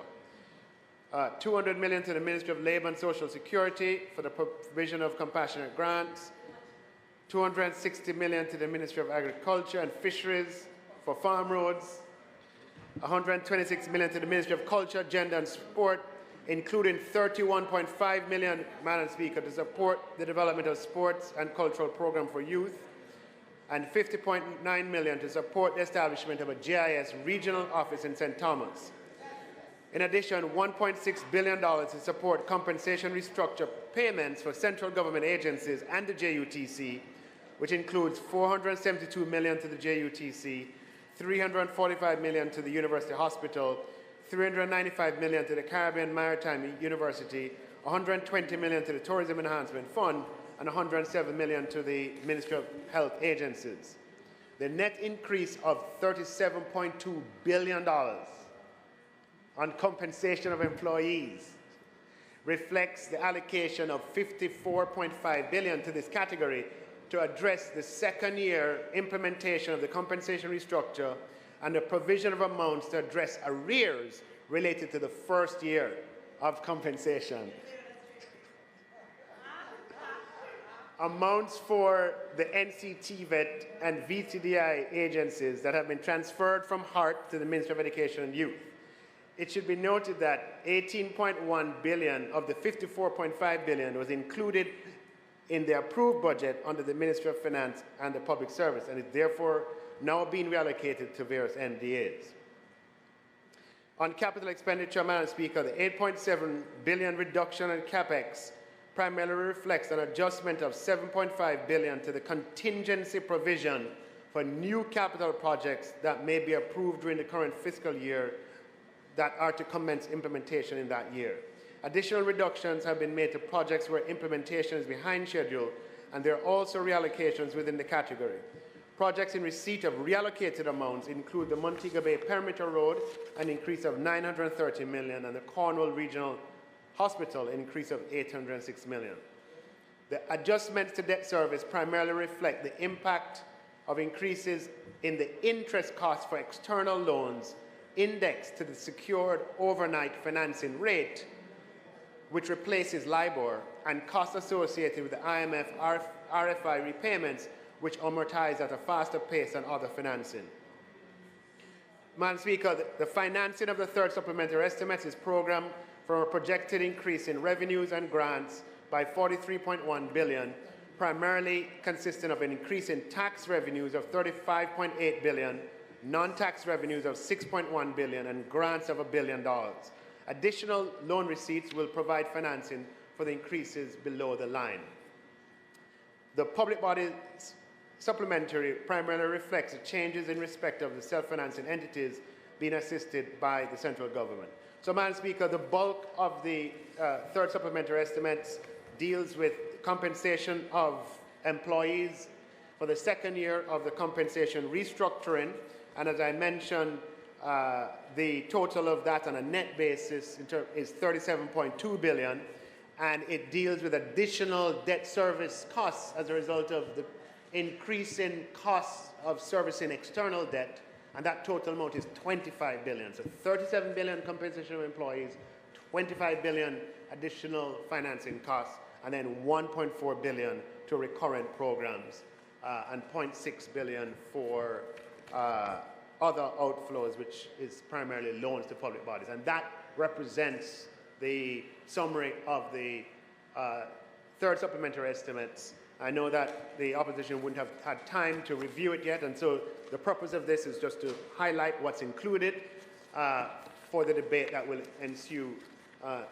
200 million to the Ministry of Labour and Social Security for the provision of compassionate grants, 260 million to the Ministry of Agriculture and Fisheries for farm roads, 126 million to the Ministry of Culture, Gender and Sport, including 31.5 million, Madam Speaker, to support the development of sports and cultural program for youth, and 50.9 million to support the establishment of a GIS regional office in St. Thomas. In addition, $1.6 billion to support compensation restructure payments for central government agencies and the JUTC, which includes 472 million to the JUTC, 345 million to the University Hospital, 395 million to the Caribbean Maritime University, 120 million to the Tourism Enhancement Fund, and 107 million to the Ministry of Health agencies. The net increase of $37.2 billion on compensation of employees reflects the allocation of 54.5 billion to this category to address the second year implementation of the compensation restructure and the provision of amounts to address arrears related to the first year of compensation. Amounts for the NCTVET and VCDI agencies that have been transferred from HART to the Ministry of Education and Youth. It should be noted that 18.1 billion of the 54.5 billion was included in the approved budget under the Ministry of Finance and the Public Service, and is therefore now being reallocated to various NDAs. On capital expenditure, Madam Speaker, the 8.7 billion reduction in CapEx primarily reflects an adjustment of 7.5 billion to the contingency provision for new capital projects that may be approved during the current fiscal year that are to commence implementation in that year. Additional reductions have been made to projects where implementation is behind schedule, and there are also reallocations within the category. Projects in receipt of reallocated amounts include the Montego Bay Perimeter Road, an increase of 930 million, and the Cornwall Regional Hospital, an increase of 806 million. The adjustments to debt service primarily reflect the impact of increases in the interest costs for external loans indexed to the secured overnight financing rate, which replaces LIBOR, and costs associated with the IMF RFI repayments, which amortize at a faster pace than other financing. Madam Speaker, the financing of the third supplementary estimates is programmed from a projected increase in revenues and grants by 43.1 billion, primarily consisting of an increase in tax revenues of 35.8 billion, non-tax revenues of 6.1 billion, and grants of $1 billion. Additional loan receipts will provide financing for the increases below the line. The public body supplementary primarily reflects the changes in respect of the self-financing entities being assisted by the central government. So, Madam Speaker, the bulk of the third supplementary estimates deals with compensation of employees for the second year of the compensation restructuring, and as I mentioned, the total of that on a net basis is 37.2 billion, and it deals with additional debt service costs as a result of the increase in costs of servicing external debt, and that total amount is 25 billion. So 37 billion compensation of employees, 25 billion additional financing costs, and then 1.4 billion to recurrent programs, and 0.6 billion for other outflows, which is primarily loans to public bodies. And that represents the summary of the third supplementary estimates. I know that the opposition wouldn't have had time to review it yet, and so the purpose of this is just to highlight what's included for the debate that will ensue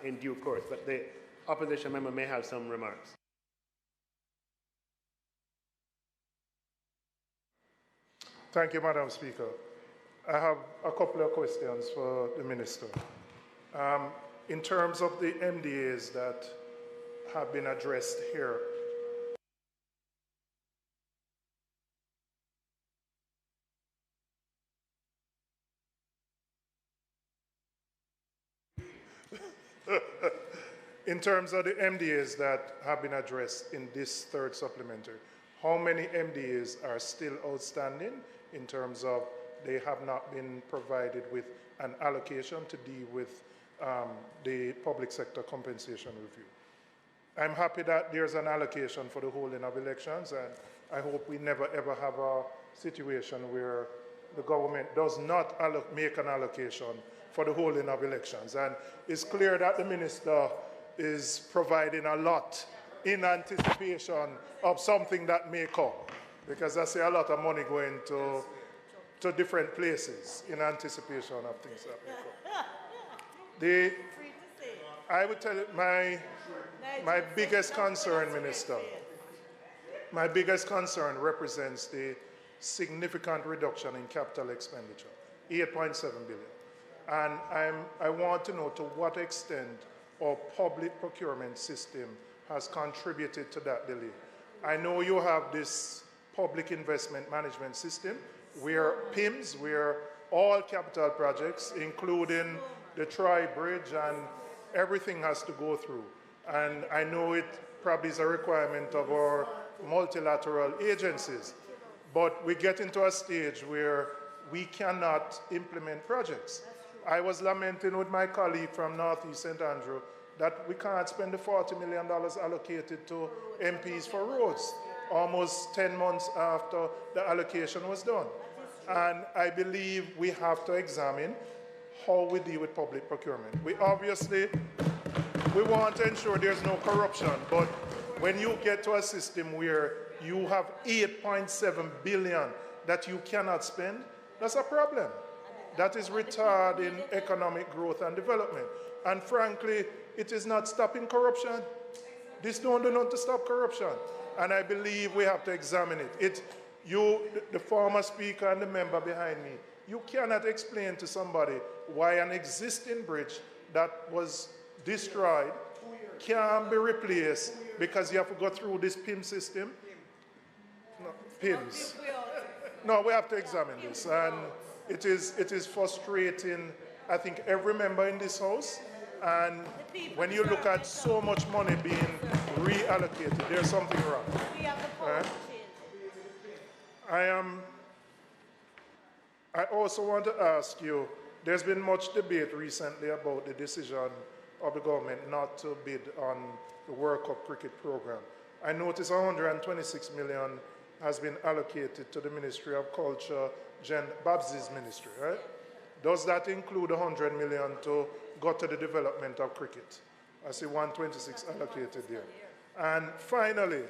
in due course. But the opposition member may have some remarks. Thank you, Madam Speaker. I have a couple of questions for the Minister. In terms of the MDAs that have been addressed here, in terms of the MDAs that have been addressed in this third supplementary, how many MDAs are still outstanding in terms of they have not been provided with an allocation to deal with the public sector compensation review? I'm happy that there's an allocation for the holding of elections, and I hope we never ever have a situation where the government does not make an allocation for the holding of elections. And it's clear that the minister is providing a lot in anticipation of something that may come, because I see a lot of money going to different places in anticipation of things that may come. I would tell you my biggest concern, Minister, my biggest concern represents the significant reduction in capital expenditure, 8.7 billion. And I want to know to what extent our public procurement system has contributed to that delay. I know you have this public investment management system where PIMS, where all capital projects, including the Tri-Bridge and everything has to go through. And I know it probably is a requirement of our multilateral agencies, but we get into a stage where we cannot implement projects. I was lamenting with my colleague from Northeast St. Andrew that we can't spend the $40 million allocated to MPs for roads, almost 10 months after the allocation was done. And I believe we have to examine how we deal with public procurement. We want to ensure there's no corruption, but when you get to a system where you have 8.7 billion that you cannot spend, that's a problem. That is retarding economic growth and development. And frankly, it is not stopping corruption. This don't do nothing to stop corruption. And I believe we have to examine it. The former speaker and the member behind me, you cannot explain to somebody why an existing bridge that was destroyed can be replaced because you have to go through this PIM system. No, PIMs. No, we have to examine this. And it is frustrating, I think, every member in this House. And when you look at so much money being reallocated, there's something wrong. I also want to ask you, there's been much debate recently about the decision of the government not to bid on the World Cup cricket program. I notice 126 million has been allocated to the Ministry of Culture, Babs's ministry, right? Does that include 100 million to go to the development of cricket? I see 126 allocated there. And finally,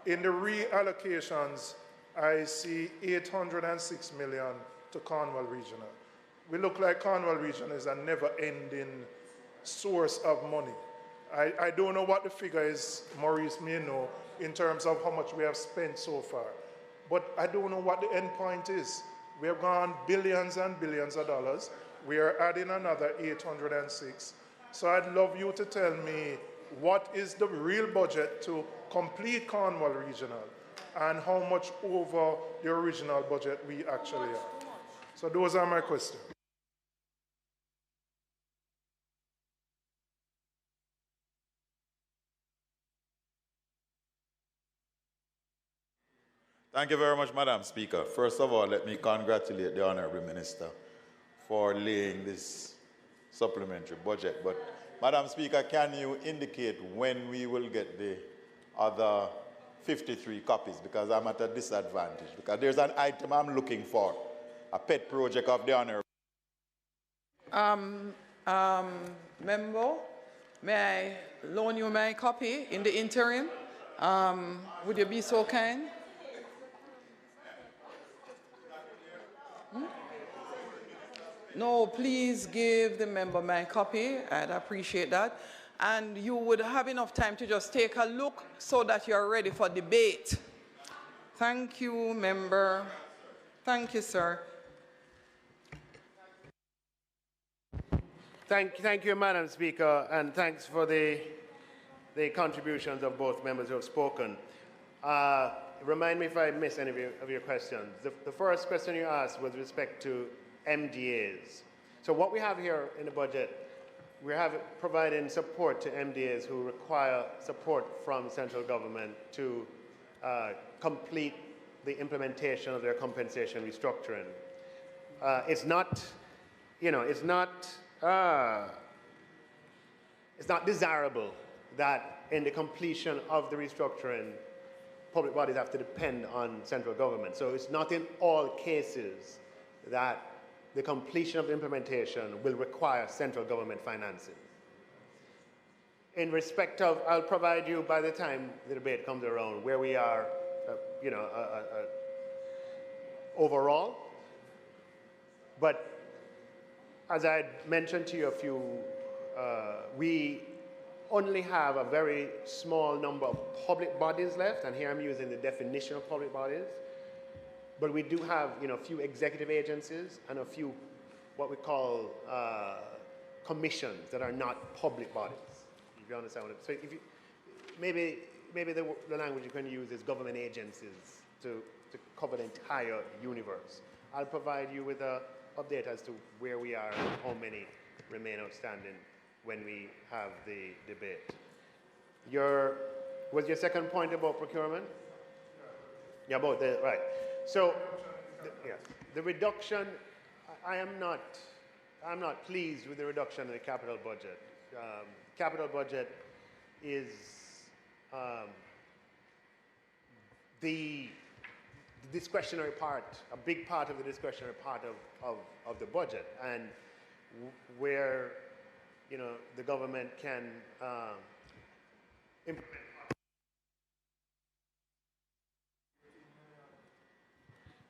in the reallocations, I see 806 million to Cornwall Regional. We look like Cornwall Region is a never-ending source of money. I don't know what the figure is, Maurice may know, in terms of how much we have spent so far. But I don't know what the end point is. We have gone billions and billions of dollars. We are adding another 806. So I'd love you to tell me what is the real budget to complete Cornwall Regional and how much over the original budget we actually are. So those are my questions. Thank you very much, Madam Speaker. First of all, let me congratulate the Honourable Minister for laying this supplementary budget. But, Madam Speaker, can you indicate when we will get the other 53 copies? Because I'm at a disadvantage. Because there's an item I'm looking for, a pet project of the Honourable. Member, may I loan you my copy in the interim? Would you be so kind? No, please give the member my copy. I'd appreciate that. And you would have enough time to just take a look so that you're ready for debate. Thank you, member. Thank you, sir. Thank you, Madam Speaker, and thanks for the contributions of both members who have spoken. Remind me if I miss any of your questions. The first question you asked was with respect to MDAs. So what we have here in the budget, we have providing support to MDAs who require support from central government to complete the implementation of their compensation restructuring. It's not desirable that in the completion of the restructuring, public bodies have to depend on central government. So it's not in all cases that the completion of the implementation will require central government financing. In respect of, I'll provide you by the time the debate comes around where we are, overall. But as I mentioned to you we only have a very small number of public bodies left, and here I'm using the definition of public bodies. But we do have, a few executive agencies and a few what we call commissions that are not public bodies. If you understand what I'm saying. So if you, maybe the language you can use is government agencies to cover the entire universe. I'll provide you with an update as to where we are and how many remain outstanding when we have the debate. Was your second point about procurement? Yeah, about the, right. So, the reduction, I'm not pleased with the reduction in the capital budget. Capital budget is the discretionary part, a big part of the discretionary part of the budget, and where the government can implement.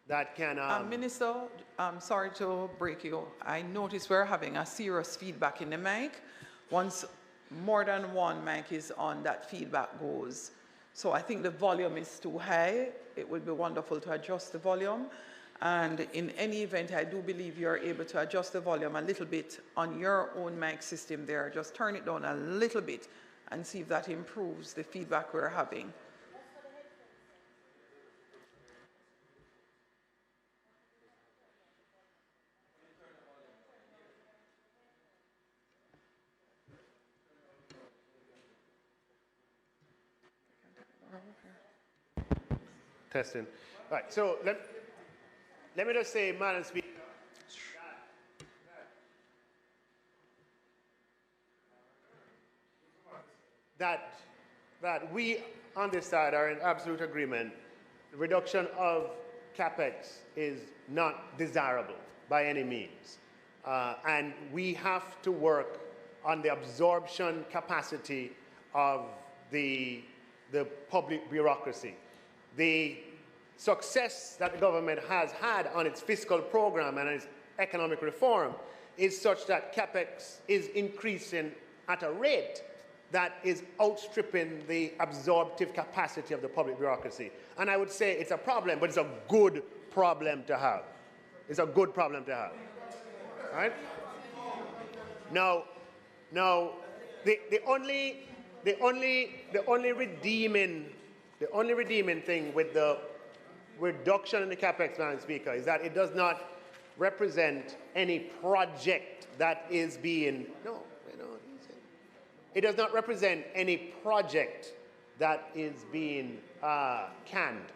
That can. Minister, I'm sorry to break you. I notice we're having a serious feedback in the mic. Once more than one mic is on, that feedback goes. So I think the volume is too high. It would be wonderful to adjust the volume. And in any event, I do believe you're able to adjust the volume a little bit on your own mic system there. Just turn it down a little bit and see if that improves the feedback we're having. Testing. Right, so let me just say, Madam Speaker, that we on this side are in absolute agreement. The reduction of capex is not desirable by any means. And we have to work on the absorption capacity of the public bureaucracy. The success that the government has had on its fiscal program and its economic reform is such that capex is increasing at a rate that is outstripping the absorptive capacity of the public bureaucracy. And I would say it's a problem, but it's a good problem to have. It's a good problem to have. Right? Now, the only redeeming thing with the reduction in the capex, Madam Speaker, is that it does not represent any project that is being, it does not represent any project that is being canned.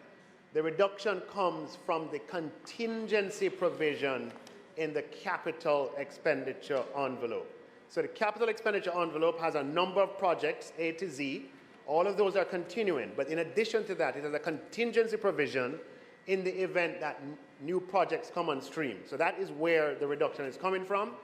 The reduction comes from the contingency provision in the capital expenditure envelope. So the capital expenditure envelope has a number of projects, A to Z. All of those are continuing, but in addition to that, it has a contingency provision in the event that new projects come on stream. So that is where the reduction is coming from.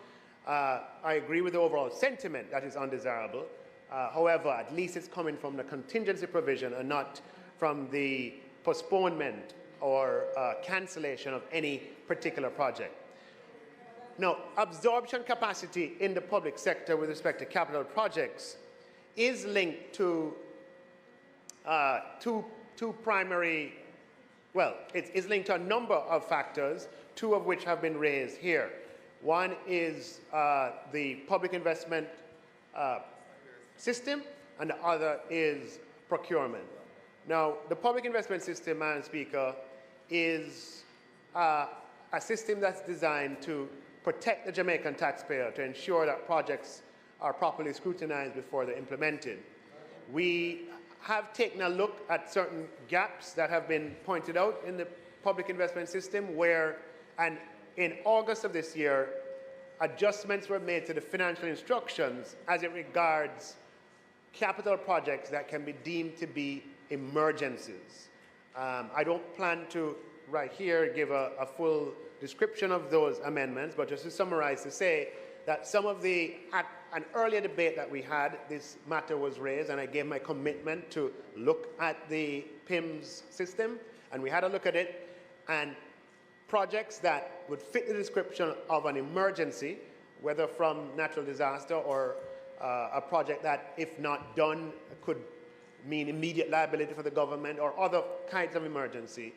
I agree with the overall sentiment that is undesirable. However, at least it's coming from the contingency provision and not from the postponement or cancellation of any particular project. Now, absorption capacity in the public sector with respect to capital projects is linked to two primary, well, it's linked to a number of factors, two of which have been raised here. One is the public investment system, and the other is procurement. Now, the public investment system, Madam Speaker, is a system that's designed to protect the Jamaican taxpayer, to ensure that projects are properly scrutinized before they're implemented. We have taken a look at certain gaps that have been pointed out in the public investment system where, and in August of this year, adjustments were made to the financial instructions as it regards capital projects that can be deemed to be emergencies. I don't plan to, right here, give a full description of those amendments, but just to summarize, to say that some of the, at an earlier debate that we had, this matter was raised, and I gave my commitment to look at the PIMS system, and we had a look at it, and projects that would fit the description of an emergency, whether from natural disaster or a project that, if not done, could mean immediate liability for the government or other kinds of emergency,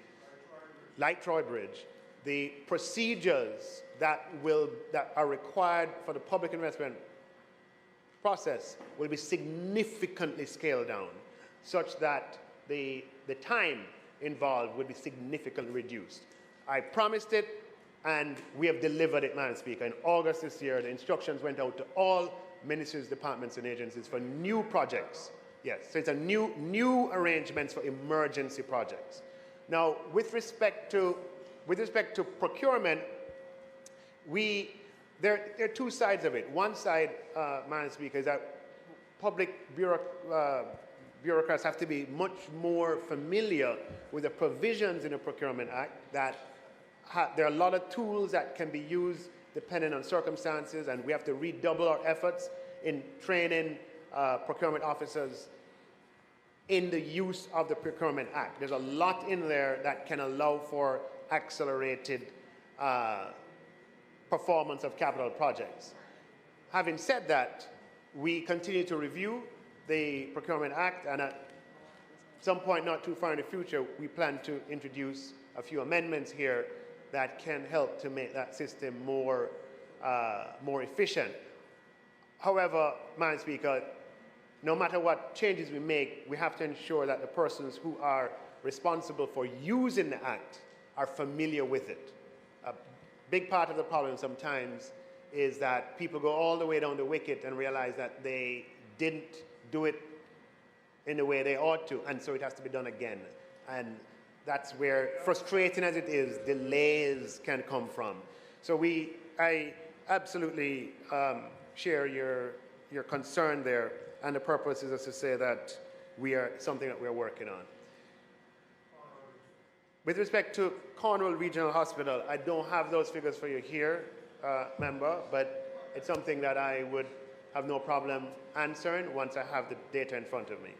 like Troy Bridge, the procedures that are required for the public investment process will be significantly scaled down, such that the time involved would be significantly reduced. I promised it, and we have delivered it, Madam Speaker. In August this year, the instructions went out to all ministries, departments, and agencies for new projects. Yes, so it's a new arrangements for emergency projects. Now, with respect to procurement, there are two sides of it. One side, Madam Speaker, is that public bureaucrats have to be much more familiar with the provisions in the Procurement Act. That there are a lot of tools that can be used depending on circumstances, and we have to redouble our efforts in training procurement officers in the use of the Procurement Act. There's a lot in there that can allow for accelerated performance of capital projects. Having said that, we continue to review the Procurement Act, and at some point not too far in the future, we plan to introduce a few amendments here that can help to make that system more efficient. However, Madam Speaker, no matter what changes we make, we have to ensure that the persons who are responsible for using the Act are familiar with it. A big part of the problem sometimes is that people go all the way down the wicket and realize that they didn't do it in the way they ought to, and so it has to be done again. And that's where, frustrating as it is, delays can come from. So I absolutely share your concern there, and the purpose is just to say that something that we're working on. With respect to Cornwall Regional Hospital, I don't have those figures for you here, member, but it's something that I would have no problem answering once I have the data in front of me.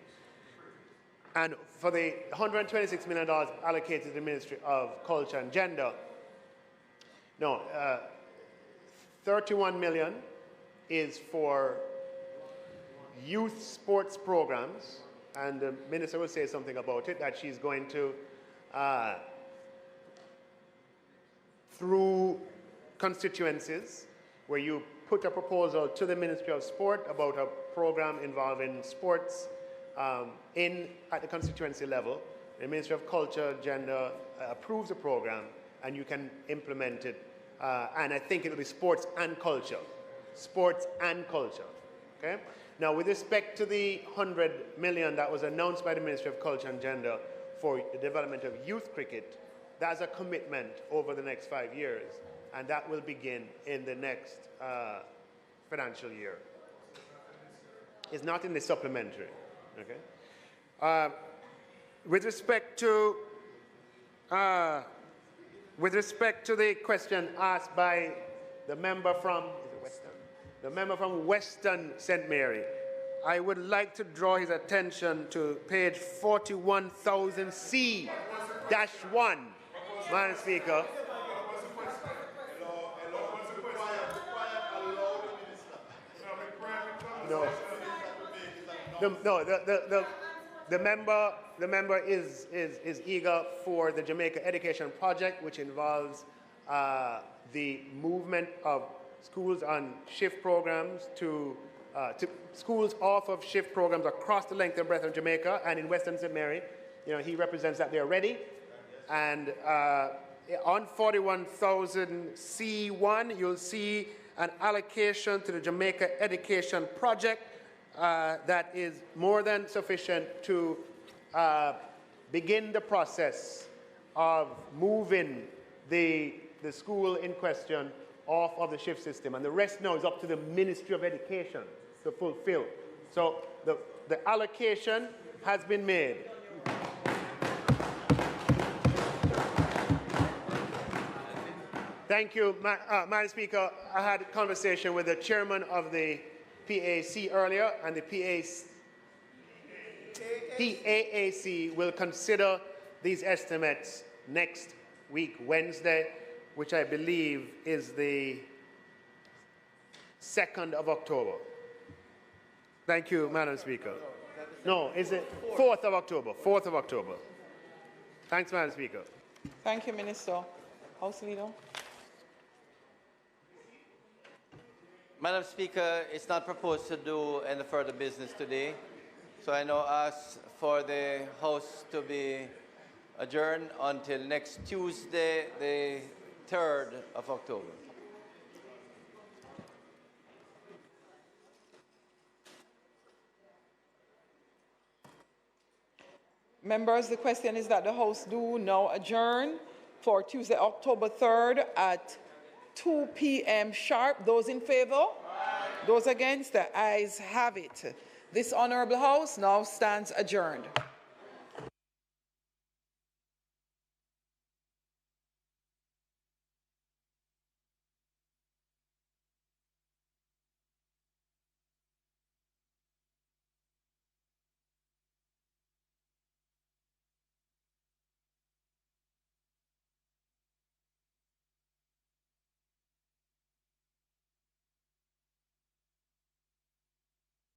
And for the $126 million allocated to the Ministry of Culture and Gender, no, 31 million is for youth sports programs, and the minister will say something about it, that she's going to, through constituencies, where you put a proposal to the Ministry of Sport about a program involving sports at the constituency level. The Ministry of Culture, Gender approves the program, and you can implement it. And I think it will be sports and culture. Sports and culture, okay? Now, with respect to the 100 million that was announced by the Ministry of Culture and Gender for the development of youth cricket, that's a commitment over the next 5 years, and that will begin in the next financial year. It's not in the supplementary, okay? With respect to the question asked by the member from Western St. Mary, I would like to draw his attention to page 41,000C-1, Madam Speaker. The member is eager for the Jamaica Education Project, which involves the movement of schools on shift programs to schools off of shift programs across the length and breadth of Jamaica and in Western St. Mary. You know, he represents that they're ready. And on 41,000 C1, you'll see an allocation to the Jamaica Education Project that is more than sufficient to begin the process of moving the school in question off of the shift system. And the rest now is up to the Ministry of Education to fulfill. So the allocation has been made. Thank you, Madam Speaker. I had a conversation with the chairman of the PAC earlier, and the PAAC will consider these estimates next week, Wednesday, which I believe is the 2nd of October. Thank you, Madam Speaker. No, is it 4th of October? 4th of October. Thanks, Madam Speaker. Thank you, Minister. House Leader. Madam Speaker, it's not proposed to do any further business today. So I now ask for the House to be adjourned until next Tuesday, the 3rd of October. Members, the question is that the House do now adjourn for Tuesday, October 3rd at 2 p.m. sharp. Those in favor? Aye. Those against? The ayes have it. This honorable House now stands adjourned.